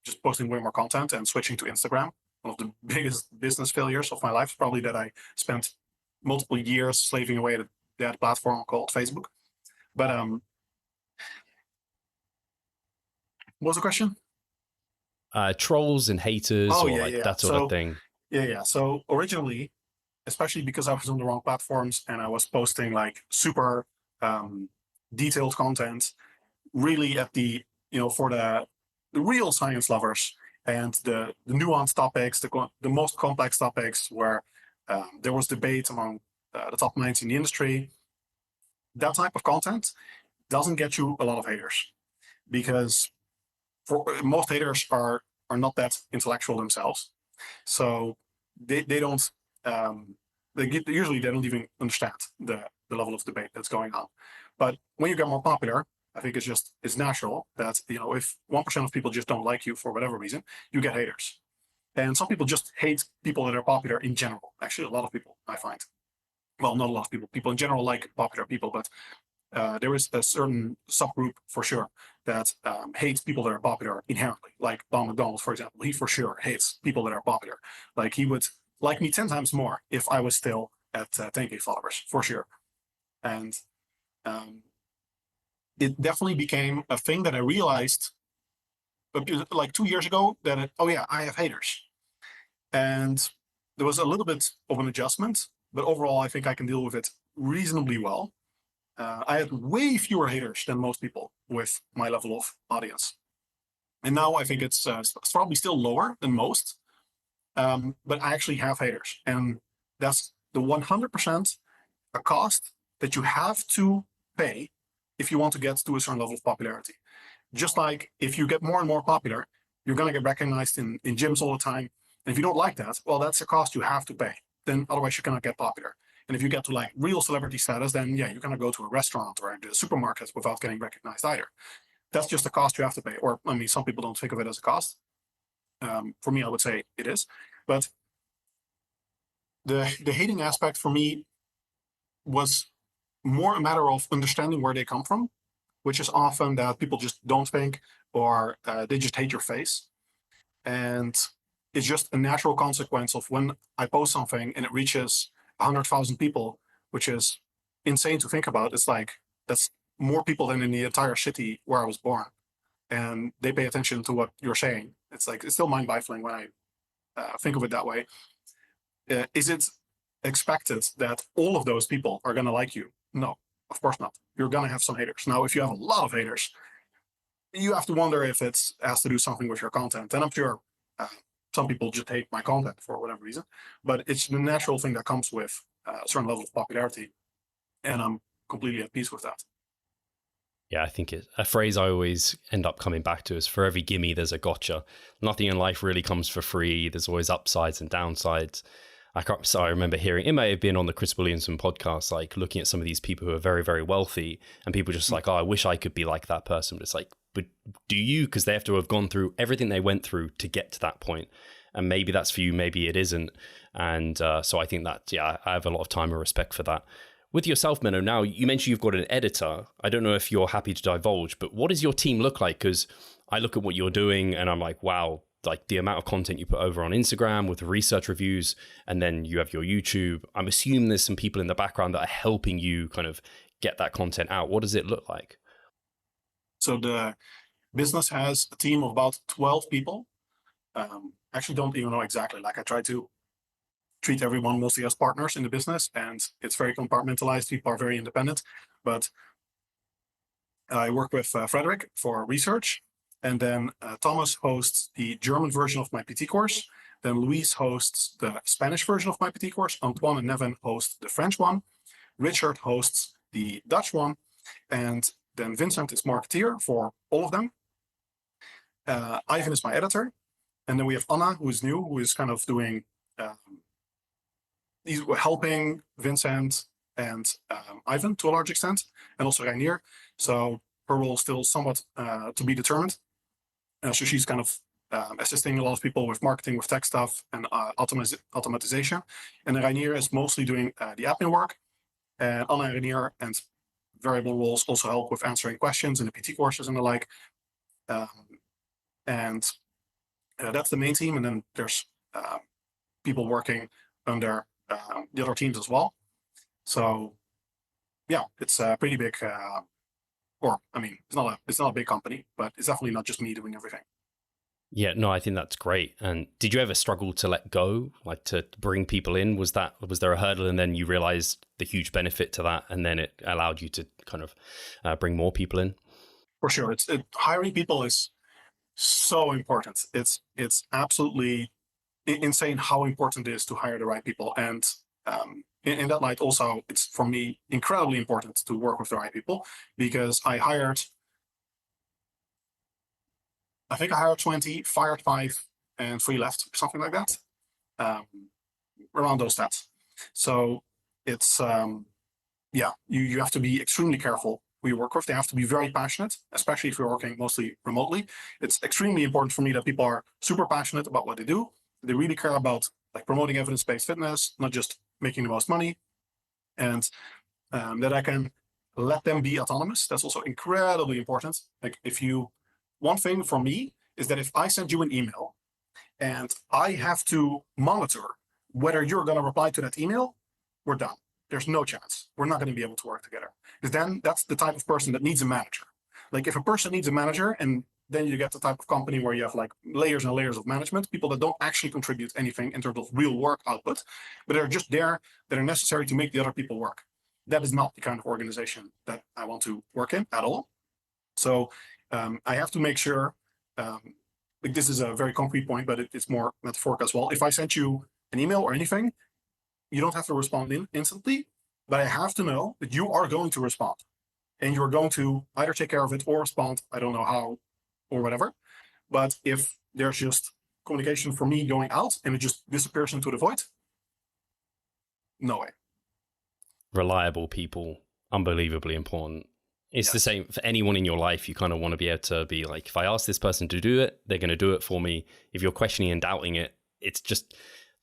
just posting way more content and switching to Instagram. One of the biggest business failures of my life is probably that I spent multiple years slaving away at that platform called Facebook. But what was the question? Trolls and haters that sort of thing. Yeah. So originally, especially because I was on the wrong platforms and I was posting like super detailed content, really at the, for the real science lovers and the nuanced topics, the most complex topics where there was debate among the top minds in the industry. That type of content doesn't get you a lot of haters because for most haters are not that intellectual themselves. So they don't, usually they don't even understand the level of debate that's going on. But when you get more popular, I think it's natural that, if 1% of people just don't like you for whatever reason, you get haters. And some people just hate people that are popular in general. Actually, a lot of people, I find. Well, not a lot of people. People in general like popular people, but there is a certain subgroup for sure that hates people that are popular inherently. Like Don McDonald, for example, he for sure hates people that are popular. Like he would like me 10 times more if I was still at 10K followers, for sure. And it definitely became a thing that I realized like 2 years ago that, I have haters. And there was a little bit of an adjustment, but overall, I think I can deal with it reasonably well. I had way fewer haters than most people with my level of audience. And now I think it's probably still lower than most, but I actually have haters. And that's the 100% a cost that you have to pay if you want to get to a certain level of popularity. Just like if you get more and more popular, you're going to get recognized in gyms all the time. And if you don't like that, well, that's a cost you have to pay. Then otherwise you cannot get popular. And if you get to like real celebrity status, then yeah, you're going to go to a restaurant or into a supermarket without getting recognized either. That's just a cost you have to pay. Or, some people don't think of it as a cost. For me, I would say it is. But the hating aspect for me was more a matter of understanding where they come from, which is often that people just don't think or they just hate your face. And it's just a natural consequence of when I post something and it reaches 100,000 people, which is insane to think about. It's like, that's more people than in the entire city where I was born. And they pay attention to what you're saying. It's like, it's still mind-baffling when I think of it that way. Is it expected that all of those people are going to like you? No, of course not. You're going to have some haters. Now, if you have a lot of haters, you have to wonder if it has to do something with your content. And I'm sure some people just hate my content for whatever reason, but it's the natural thing that comes with a certain level of popularity. And I'm completely at peace with that. Yeah, I think a phrase I always end up coming back to is, for every gimme, there's a gotcha. Nothing in life really comes for free. There's always upsides and downsides. I remember hearing, it may have been on the Chris Williamson podcast, like looking at some of these people who are very, very wealthy and people just like, I wish I could be like that person. But it's like, but do you? Because they have to have gone through everything they went through to get to that point. And maybe that's for you, maybe it isn't. And so I think that, I have a lot of time and respect for that. With yourself, Menno, now you mentioned you've got an editor. I don't know if you're happy to divulge, but what does your team look like? Because I look at what you're doing and I'm like, wow, like the amount of content you put over on Instagram with the research reviews, and then you have your YouTube. I'm assuming there's some people in the background that are helping you kind of get that content out. What does it look like? So the business has a team of about 12 people. Actually don't even know exactly. Like I try to treat everyone mostly as partners in the business, and it's very compartmentalized. People are very independent, but I work with Frederick for research, and then Thomas hosts the German version of my PT course. Then Luis hosts the Spanish version of my PT course. Antoine and Nevin host the French one. Richard hosts the Dutch one, and then Vincent is marketeer for all of them. Ivan is my editor, and then we have Anna, who is new, who is kind of doing. He's helping Vincent and Ivan to a large extent, and also Rainier. So her role is still somewhat to be determined. So she's kind of assisting a lot of people with marketing, with tech stuff, and automatization. And then Rainier is mostly doing the admin work. And Anna and Rainier and variable roles also help with answering questions in the PT courses and the like. And that's the main team. And then there's people working under the other teams as well. So yeah, it's a pretty big, it's not a big company, but it's definitely not just me doing everything. Yeah, no, I think that's great. And did you ever struggle to let go, like to bring people in? Was there a hurdle, and then you realized the huge benefit to that, and then it allowed you to kind of bring more people in? For sure, hiring people is so important. It's absolutely insane how important it is to hire the right people. And in that light, also, it's for me incredibly important to work with the right people, because I think I hired 20, fired 5, and 3 left, something like that, around those stats. So it's, you have to be extremely careful who you work with. They have to be very passionate, especially if you're working mostly remotely. It's extremely important for me that people are super passionate about what they do. They really care about like promoting evidence-based fitness, not just making the most money, and that I can let them be autonomous. That's also incredibly important. Like one thing for me is that if I send you an email and I have to monitor whether you're going to reply to that email, we're done. There's no chance. We're not going to be able to work together. Because then that's the type of person that needs a manager. Like if a person needs a manager, and then you get the type of company where you have like layers and layers of management, people that don't actually contribute anything in terms of real work output, but are just there, that are necessary to make the other people work. That is not the kind of organization that I want to work in at all. So I have to make sure, like this is a very concrete point, but it's more metaphoric as well. If I sent you an email or anything, you don't have to respond instantly, but I have to know that you are going to respond, and you're going to either take care of it or respond. I don't know how or whatever. But if there's just communication from me going out and it just disappears into the void, no way. Reliable people, unbelievably important. It's the same for anyone in your life. You kind of want to be able to be like, if I ask this person to do it, they're going to do it for me. If you're questioning and doubting it, it's just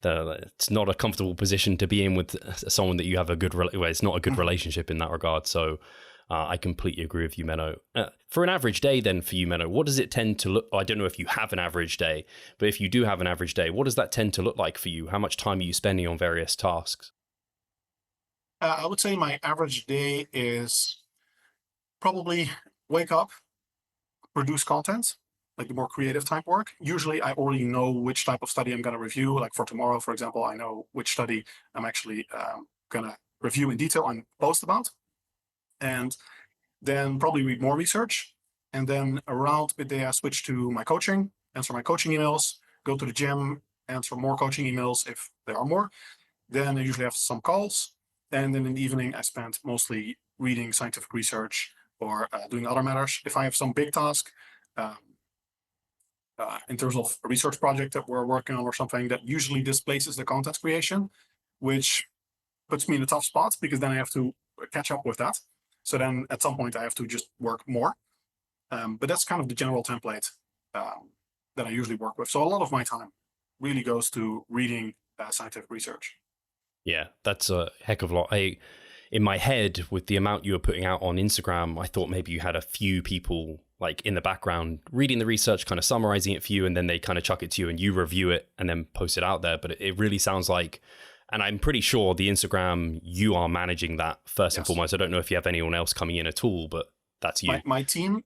it's not a comfortable position to be in with someone that you have it's not a good relationship in that regard. So I completely agree with you, Menno. For an average day then for you, Menno, what does it tend to look? I don't know if you have an average day, but if you do have an average day, what does that tend to look like for you? How much time are you spending on various tasks? I would say my average day is probably wake up, produce content, like the more creative type work. Usually I already know which type of study I'm going to review. Like for tomorrow, for example, I know which study I'm actually going to review in detail and post about. And then probably read more research. And then around midday, I switch to my coaching, answer my coaching emails, go to the gym, answer more coaching emails if there are more. Then I usually have some calls. And then in the evening, I spend mostly reading scientific research or doing other matters. If I have some big task in terms of a research project that we're working on or something, that usually displaces the content creation, which puts me in a tough spot because then I have to catch up with that. So then at some point I have to just work more. But that's kind of the general template that I usually work with. So a lot of my time really goes to reading scientific research. Yeah, that's a heck of a lot. in my head, with the amount you were putting out on Instagram, I thought maybe you had a few people like in the background reading the research, kind of summarizing it for you, and then they kind of chuck it to you and you review it and then post it out there. But it really sounds like, and I'm pretty sure the Instagram, you are managing that first and foremost. I don't know if you have anyone else coming in at all, but that's you. My team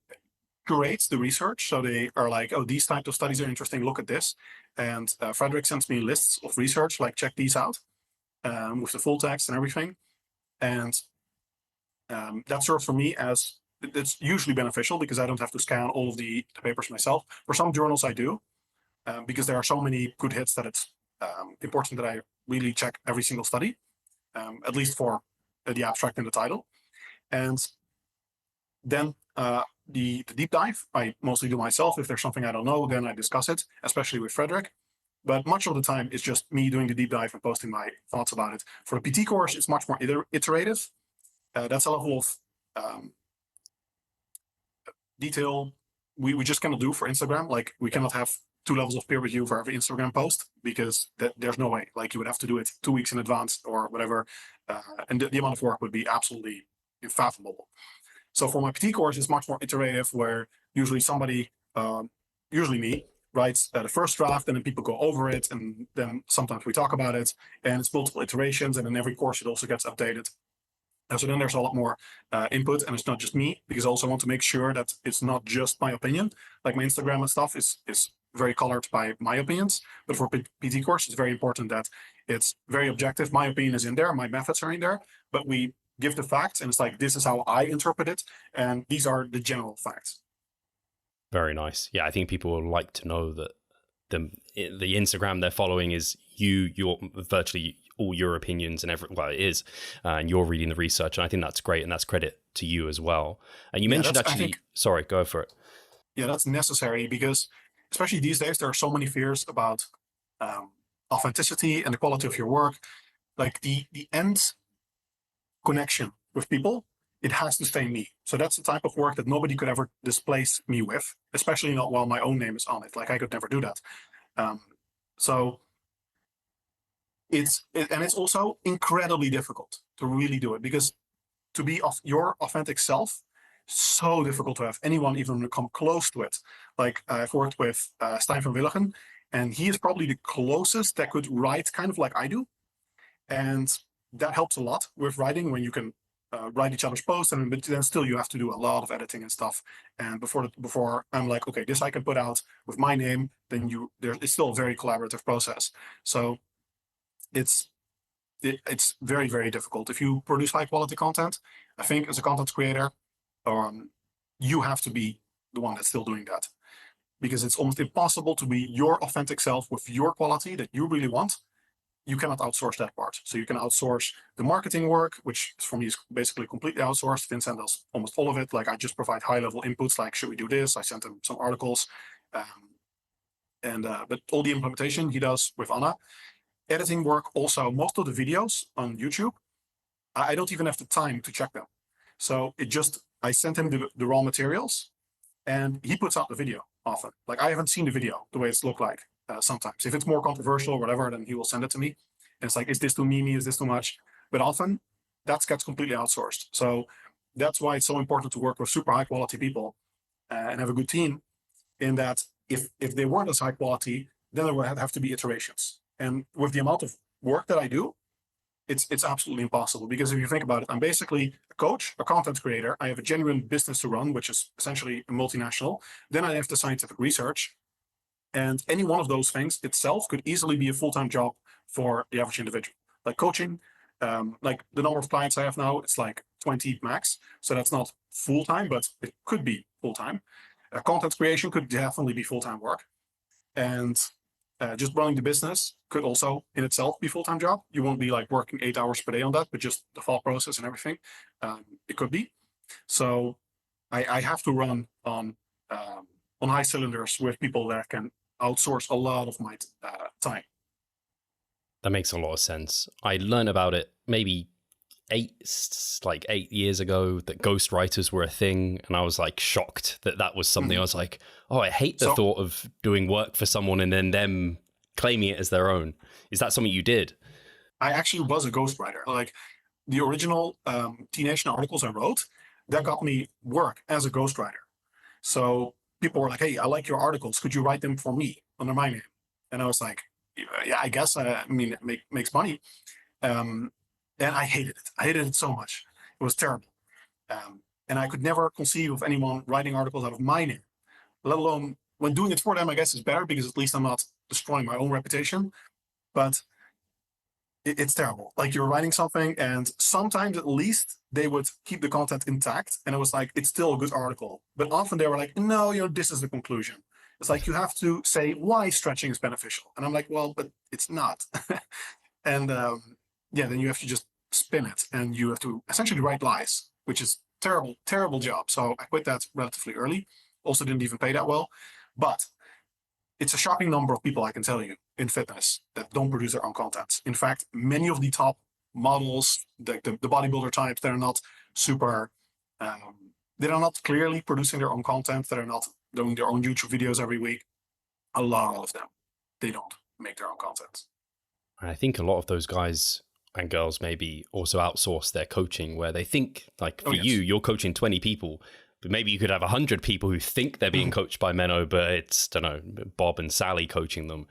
curates the research. So they are like, oh, these types of studies are interesting. Look at this. And Frederick sends me lists of research, like check these out with the full text and everything. And that serves for me as, it's usually beneficial because I don't have to scan all of the papers myself. For some journals I do, because there are so many good hits that it's important that I really check every single study, at least for the abstract and the title. And then the deep dive, I mostly do myself. If there's something I don't know, then I discuss it, especially with Frederick. But much of the time, it's just me doing the deep dive and posting my thoughts about it. For the PT course, it's much more iterative. That's a level of detail we just cannot do for Instagram. Like we cannot have 2 levels of peer review for every Instagram post because there's no way. Like you would have to do it 2 weeks in advance or whatever. And the amount of work would be absolutely unfathomable. So for my PT course, it's much more iterative where usually somebody, usually me, writes the first draft and then people go over it. And then sometimes we talk about it and it's multiple iterations. And in every course, it also gets updated. So then there's a lot more input and it's not just me because I also want to make sure that it's not just my opinion. Like my Instagram and stuff is very colored by my opinions, but for PT course, it's very important that it's very objective. My opinion is in there, my methods are in there, but we give the facts and it's like, this is how I interpret it. And these are the general facts. Very nice. Yeah, I think people will like to know that the Instagram they're following is you're virtually all your opinions and it is, and you're reading the research. And I think that's great. And that's credit to you as well. And you mentioned actually, sorry, go for it. Yeah, that's necessary because especially these days, there are so many fears about authenticity and the quality of your work. Like the end connection with people, it has to stay me. So that's the type of work that nobody could ever displace me with, especially not while my own name is on it. Like I could never do that. So it's also incredibly difficult to really do it because to be your authentic self, so difficult to have anyone even come close to it. Like I've worked with Stijn van Willigen, and he is probably the closest that could write kind of like I do. And that helps a lot with writing when you can write each other's posts, but then still you have to do a lot of editing and stuff. And before I'm like, okay, this I can put out with my name, then it's still a very collaborative process. So it's very, very difficult. If you produce high quality content, I think as a content creator, you have to be the one that's still doing that because it's almost impossible to be your authentic self with your quality that you really want. You cannot outsource that part. So you can outsource the marketing work, which for me is basically completely outsourced. Vincent does almost all of it. Like I just provide high level inputs, like should we do this? I sent him some articles, but all the implementation he does with Anna. Editing work also, most of the videos on YouTube, I don't even have the time to check them. So I sent him the raw materials and he puts out the video often. Like I haven't seen the video the way it's looked like sometimes. If it's more controversial or whatever, then he will send it to me. And it's like, is this too memey? Is this too much? But often that gets completely outsourced. So that's why it's so important to work with super high quality people and have a good team in that if they weren't as high quality, then there would have to be iterations. And with the amount of work that I do, it's absolutely impossible because if you think about it, I'm basically a coach, a content creator. I have a genuine business to run, which is essentially a multinational. Then I have the scientific research. And any one of those things itself could easily be a full-time job for the average individual. Like coaching, like the number of clients I have now, it's like 20 max. So that's not full-time, but it could be full-time. Content creation could definitely be full-time work. And just running the business could also in itself be a full-time job. You won't be like working 8 hours per day on that, but just the thought process and everything, it could be. So I have to run on high cylinders with people that can outsource a lot of my time. That makes a lot of sense. I learned about it maybe 8 years ago that ghostwriters were a thing, and I was like shocked that was something. I was like, oh, I hate the thought of doing work for someone and then them claiming it as their own. Is that something you did? I actually was a ghostwriter. Like the original Teen Nation articles I wrote, that got me work as a ghostwriter. So people were like, "Hey, I like your articles. Could you write them for me under my name?" And I was like, "Yeah, I guess. I mean, it makes money." And I hated it. I hated it so much. It was terrible. And I could never conceive of anyone writing articles out of my name, let alone when doing it for them. I guess is better because at least I'm not destroying my own reputation. But it's terrible. Like you're writing something, and sometimes at least they would keep the content intact, and it was like it's still a good article. But often they were like, "No, this is the conclusion." It's like you have to say why stretching is beneficial, and I'm like, "Well, but it's not." And yeah, then you have to just spin it, and you have to essentially write lies, which is terrible, terrible job. So I quit that relatively early. Also, didn't even pay that well, but it's a shocking number of people, I can tell you, in fitness that don't produce their own content. In fact, many of the top models, the bodybuilder types, they're not super, they're not clearly producing their own content. They're not doing their own YouTube videos every week. A lot of them, they don't make their own content. I think a lot of those guys and girls maybe also outsource their coaching, where they think, like for you, you're coaching 20 people, but maybe you could have 100 people who think they're being coached by Menno, but it's, don't know, Bob and Sally coaching them.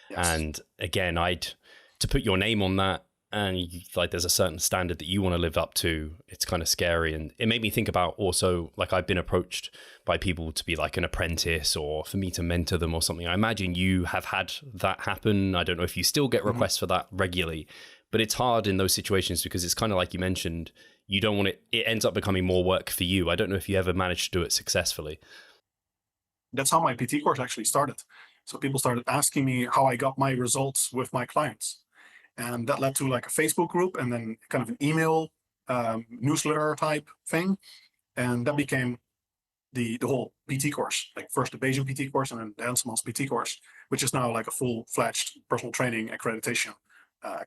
Yes. And again, to put your name on that, and like there's a certain standard that you want to live up to, it's kind of scary. And it made me think about also, like I've been approached by people to be like an apprentice or for me to mentor them or something. I imagine you have had that happen. I don't know if you still get requests for that regularly, but it's hard in those situations because it's kind of like you mentioned, you don't want it ends up becoming more work for you. I don't know if you ever managed to do it successfully. That's how my PT course actually started. So people started asking me how I got my results with my clients. And that led to like a Facebook group and then kind of an email newsletter type thing. And that became the whole PT course, like first the Bayesian PT course and then the Henselmans PT course, which is now like a full-fledged personal training accreditation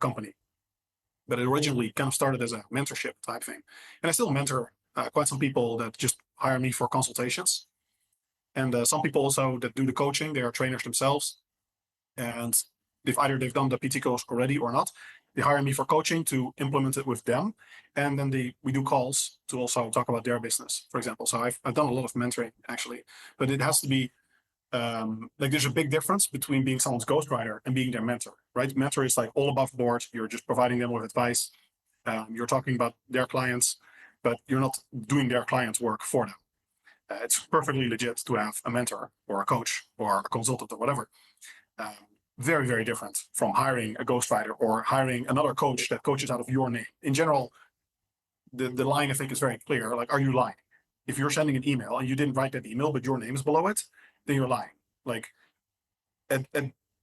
company. But it originally kind of started as a mentorship type thing. And I still mentor quite some people that just hire me for consultations. And some people also that do the coaching, they are trainers themselves. And they've done the PT course already or not. They hire me for coaching to implement it with them. And then we do calls to also talk about their business, for example. So I've done a lot of mentoring actually, but it has to be like there's a big difference between being someone's ghostwriter and being their mentor, right? Mentor is like all above board. You're just providing them with advice. You're talking about their clients, but you're not doing their clients' work for them. It's perfectly legit to have a mentor or a coach or a consultant or whatever. Very, very different from hiring a ghostwriter or hiring another coach that coaches out of your name. In general, the line I think is very clear. Like, are you lying? If you're sending an email and you didn't write that email, but your name is below it, then you're lying. Like, at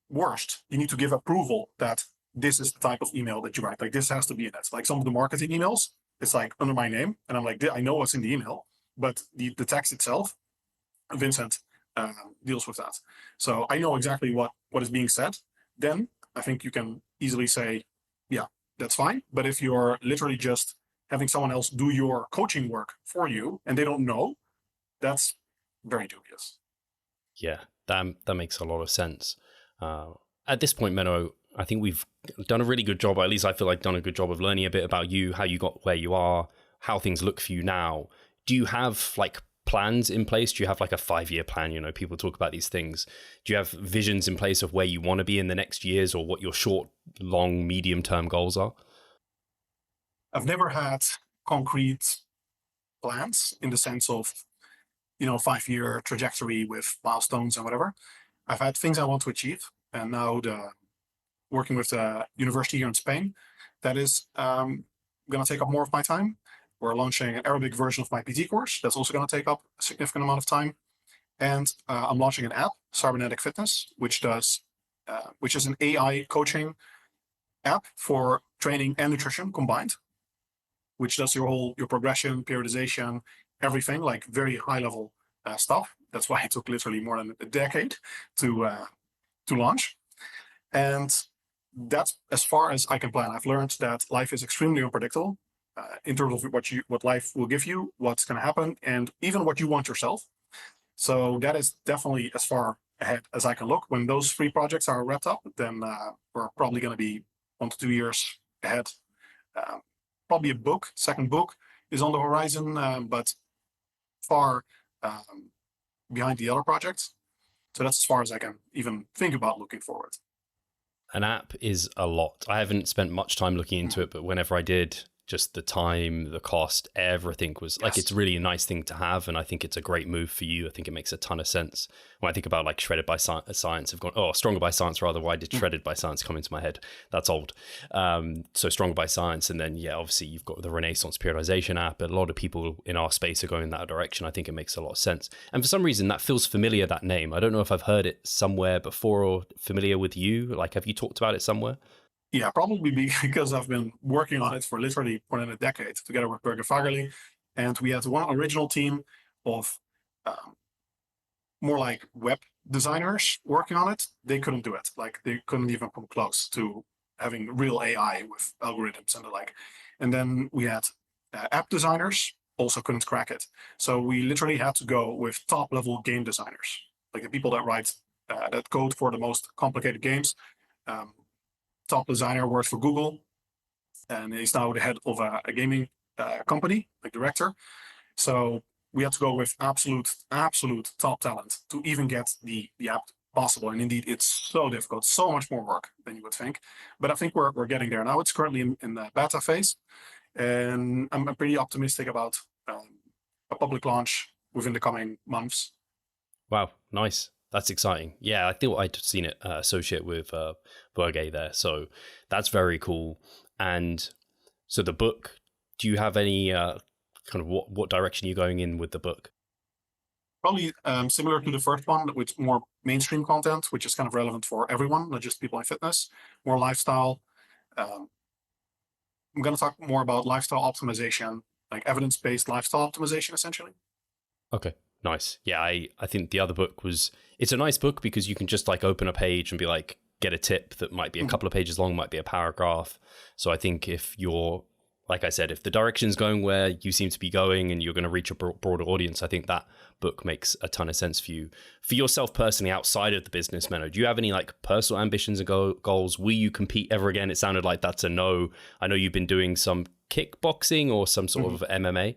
worst, you need to give approval that this is the type of email that you write. Like, this has to be in it. Like some of the marketing emails, it's like under my name, and I'm like, I know what's in the email, but the text itself, Vincent deals with that. So I know exactly what is being said. Then I think you can easily say, yeah, that's fine. But if you're literally just having someone else do your coaching work for you and they don't know, that's very dubious. Yeah, that makes a lot of sense. At this point, Menno, I think we've done a really good job, or at least I feel like done a good job of learning a bit about you, how you got where you are, how things look for you now. Do you have like plans in place? Do you have like a 5-year plan? You know, people talk about these things. Do you have visions in place of where you want to be in the next years or what your short, long, medium-term goals are? I've never had concrete plans in the sense of, 5-year trajectory with milestones and whatever. I've had things I want to achieve. And now working with the university here in Spain, that is going to take up more of my time. We're launching an Arabic version of my PT course. That's also going to take up a significant amount of time. And I'm launching an app, Cybernetic Fitness, which is an AI coaching app for training and nutrition combined, which does your progression, periodization, everything, like very high level stuff. That's why it took literally more than a decade to launch. And that's as far as I can plan. I've learned that life is extremely unpredictable. In terms of what life will give you, what's going to happen, and even what you want yourself. So that is definitely as far ahead as I can look. When those 3 projects are wrapped up, then we're probably going to be 1 to 2 years ahead probably a book, second book is on the horizon, but far behind the other projects. So that's as far as I can even think about looking forward. An app is a lot. I haven't spent much time looking into it, but whenever I did, just the time, the cost, everything was like, it's really a nice thing to have. And I think it's a great move for you. I think it makes a ton of sense. When I think about like Shredded by Science, I've gone, Stronger by Science rather. Why did Shredded by Science come into my head? That's old. So Stronger by Science. And then, obviously you've got the Renaissance periodization app. A lot of people in our space are going in that direction. I think it makes a lot of sense. And for some reason that feels familiar, that name. I don't know if I've heard it somewhere before or familiar with you. Like, have you talked about it somewhere? Yeah, probably because I've been working on it for literally more than a decade together with Birger Fagerli. And we had one original team of more like web designers working on it. They couldn't do it. Like, they couldn't even come close to having real AI with algorithms and the like. And then we had app designers, also couldn't crack it. So we literally had to go with top level game designers, like the people that write that code for the most complicated games. Top designer works for Google, and he's now the head of a gaming company, like director. So we had to go with absolute top talent to even get the app possible. And indeed, it's so difficult, so much more work than you would think. But I think we're getting there now. It's currently in the beta phase, and I'm pretty optimistic about a public launch within the coming months. Wow, nice. That's exciting. Yeah, I thought I'd seen it associate with Berge there. So that's very cool. And so the book, do you have any kind of what direction you're going in with the book? Probably similar to the first one, with more mainstream content, which is kind of relevant for everyone, not just people in fitness, more lifestyle. I'm going to talk more about lifestyle optimization, like evidence-based lifestyle optimization, essentially. Okay. Nice. Yeah, I think the other book it's a nice book because you can just like open a page and be like, get a tip that might be a couple of pages long, might be a paragraph. So I think if you're, like I said, if the direction's going where you seem to be going and you're going to reach a broader audience, I think that book makes a ton of sense for you. For yourself personally, outside of the business, Menno, do you have any like personal ambitions and goals? Will you compete ever again? It sounded like that's a no. I know you've been doing some kickboxing or some sort of MMA.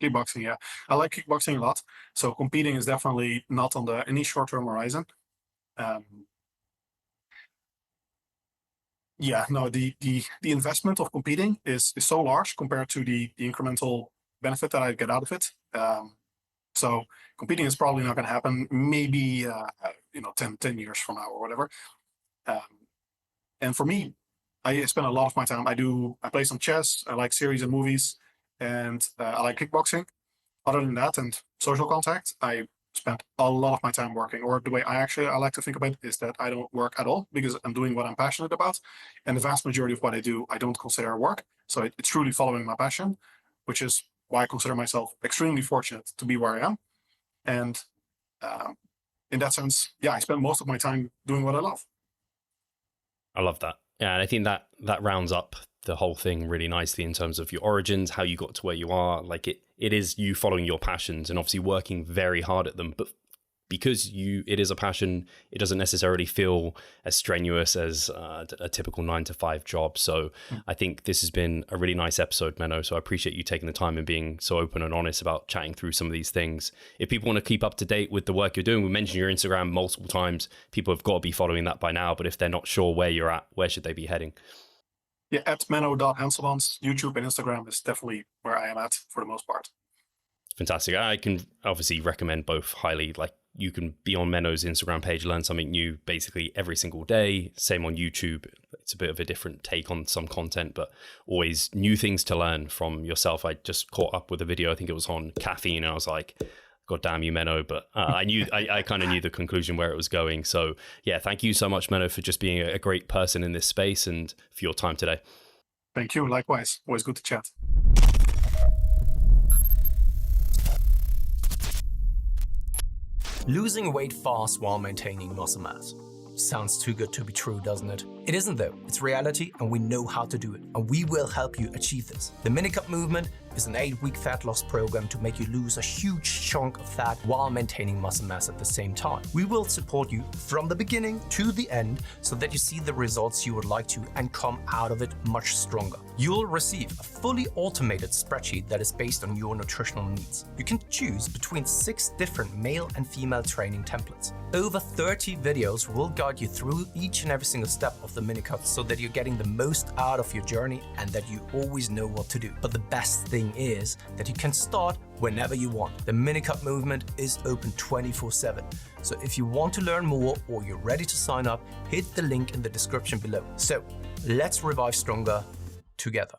Kickboxing, yeah. I like kickboxing a lot. So competing is definitely not on any short-term horizon. The investment of competing is so large compared to the incremental benefit that I get out of it. So competing is probably not going to happen. Maybe 10 years from now or whatever. And for me, I spend a lot of my time. I play some chess. I like series and movies. And I like kickboxing. Other than that, and social contact, I spend a lot of my time working. Or the way I like to think about it is that I don't work at all because I'm doing what I'm passionate about. And the vast majority of what I do, I don't consider work. So it's truly following my passion, which is why I consider myself extremely fortunate to be where I am. And in that sense, I spend most of my time doing what I love. I love that. Yeah, and I think that rounds up the whole thing really nicely in terms of your origins, how you got to where you are. Like it is you following your passions and obviously working very hard at them. But because it is a passion, it doesn't necessarily feel as strenuous as a typical 9-to-5 job. So I think this has been a really nice episode, Menno. So I appreciate you taking the time and being so open and honest about chatting through some of these things. If people want to keep up to date with the work you're doing, we mentioned your Instagram multiple times. People have got to be following that by now. But if they're not sure where you're at, where should they be heading? Yeah, at Menno.Henselmans, YouTube and Instagram is definitely where I am at for the most part. Fantastic. I can obviously recommend both highly. Like you can be on Menno's Instagram page, learn something new basically every single day. Same on YouTube. It's a bit of a different take on some content, but always new things to learn from yourself. I just caught up with a video. I think it was on caffeine, and I was like, God damn you, Menno. But I kind of knew the conclusion where it was going. So yeah, thank you so much, Menno, for just being a great person in this space and for your time today. Thank you. Likewise. Always good to chat. Losing weight fast while maintaining muscle mass. Sounds too good to be true, doesn't it? It isn't though. It's reality and we know how to do it. And we will help you achieve this. The Minicup movement is an 8-week fat loss program to make you lose a huge chunk of fat while maintaining muscle mass at the same time. We will support you from the beginning to the end so that you see the results you would like to and come out of it much stronger. You'll receive a fully automated spreadsheet that is based on your nutritional needs. You can choose between 6 different male and female training templates. Over 30 videos will guide you through each and every single step of the mini-cut so that you're getting the most out of your journey and that you always know what to do. But the best thing is that you can start whenever you want. The mini-cut movement is open 24/7. So if you want to learn more or you're ready to sign up, hit the link in the description below. So let's revive stronger together.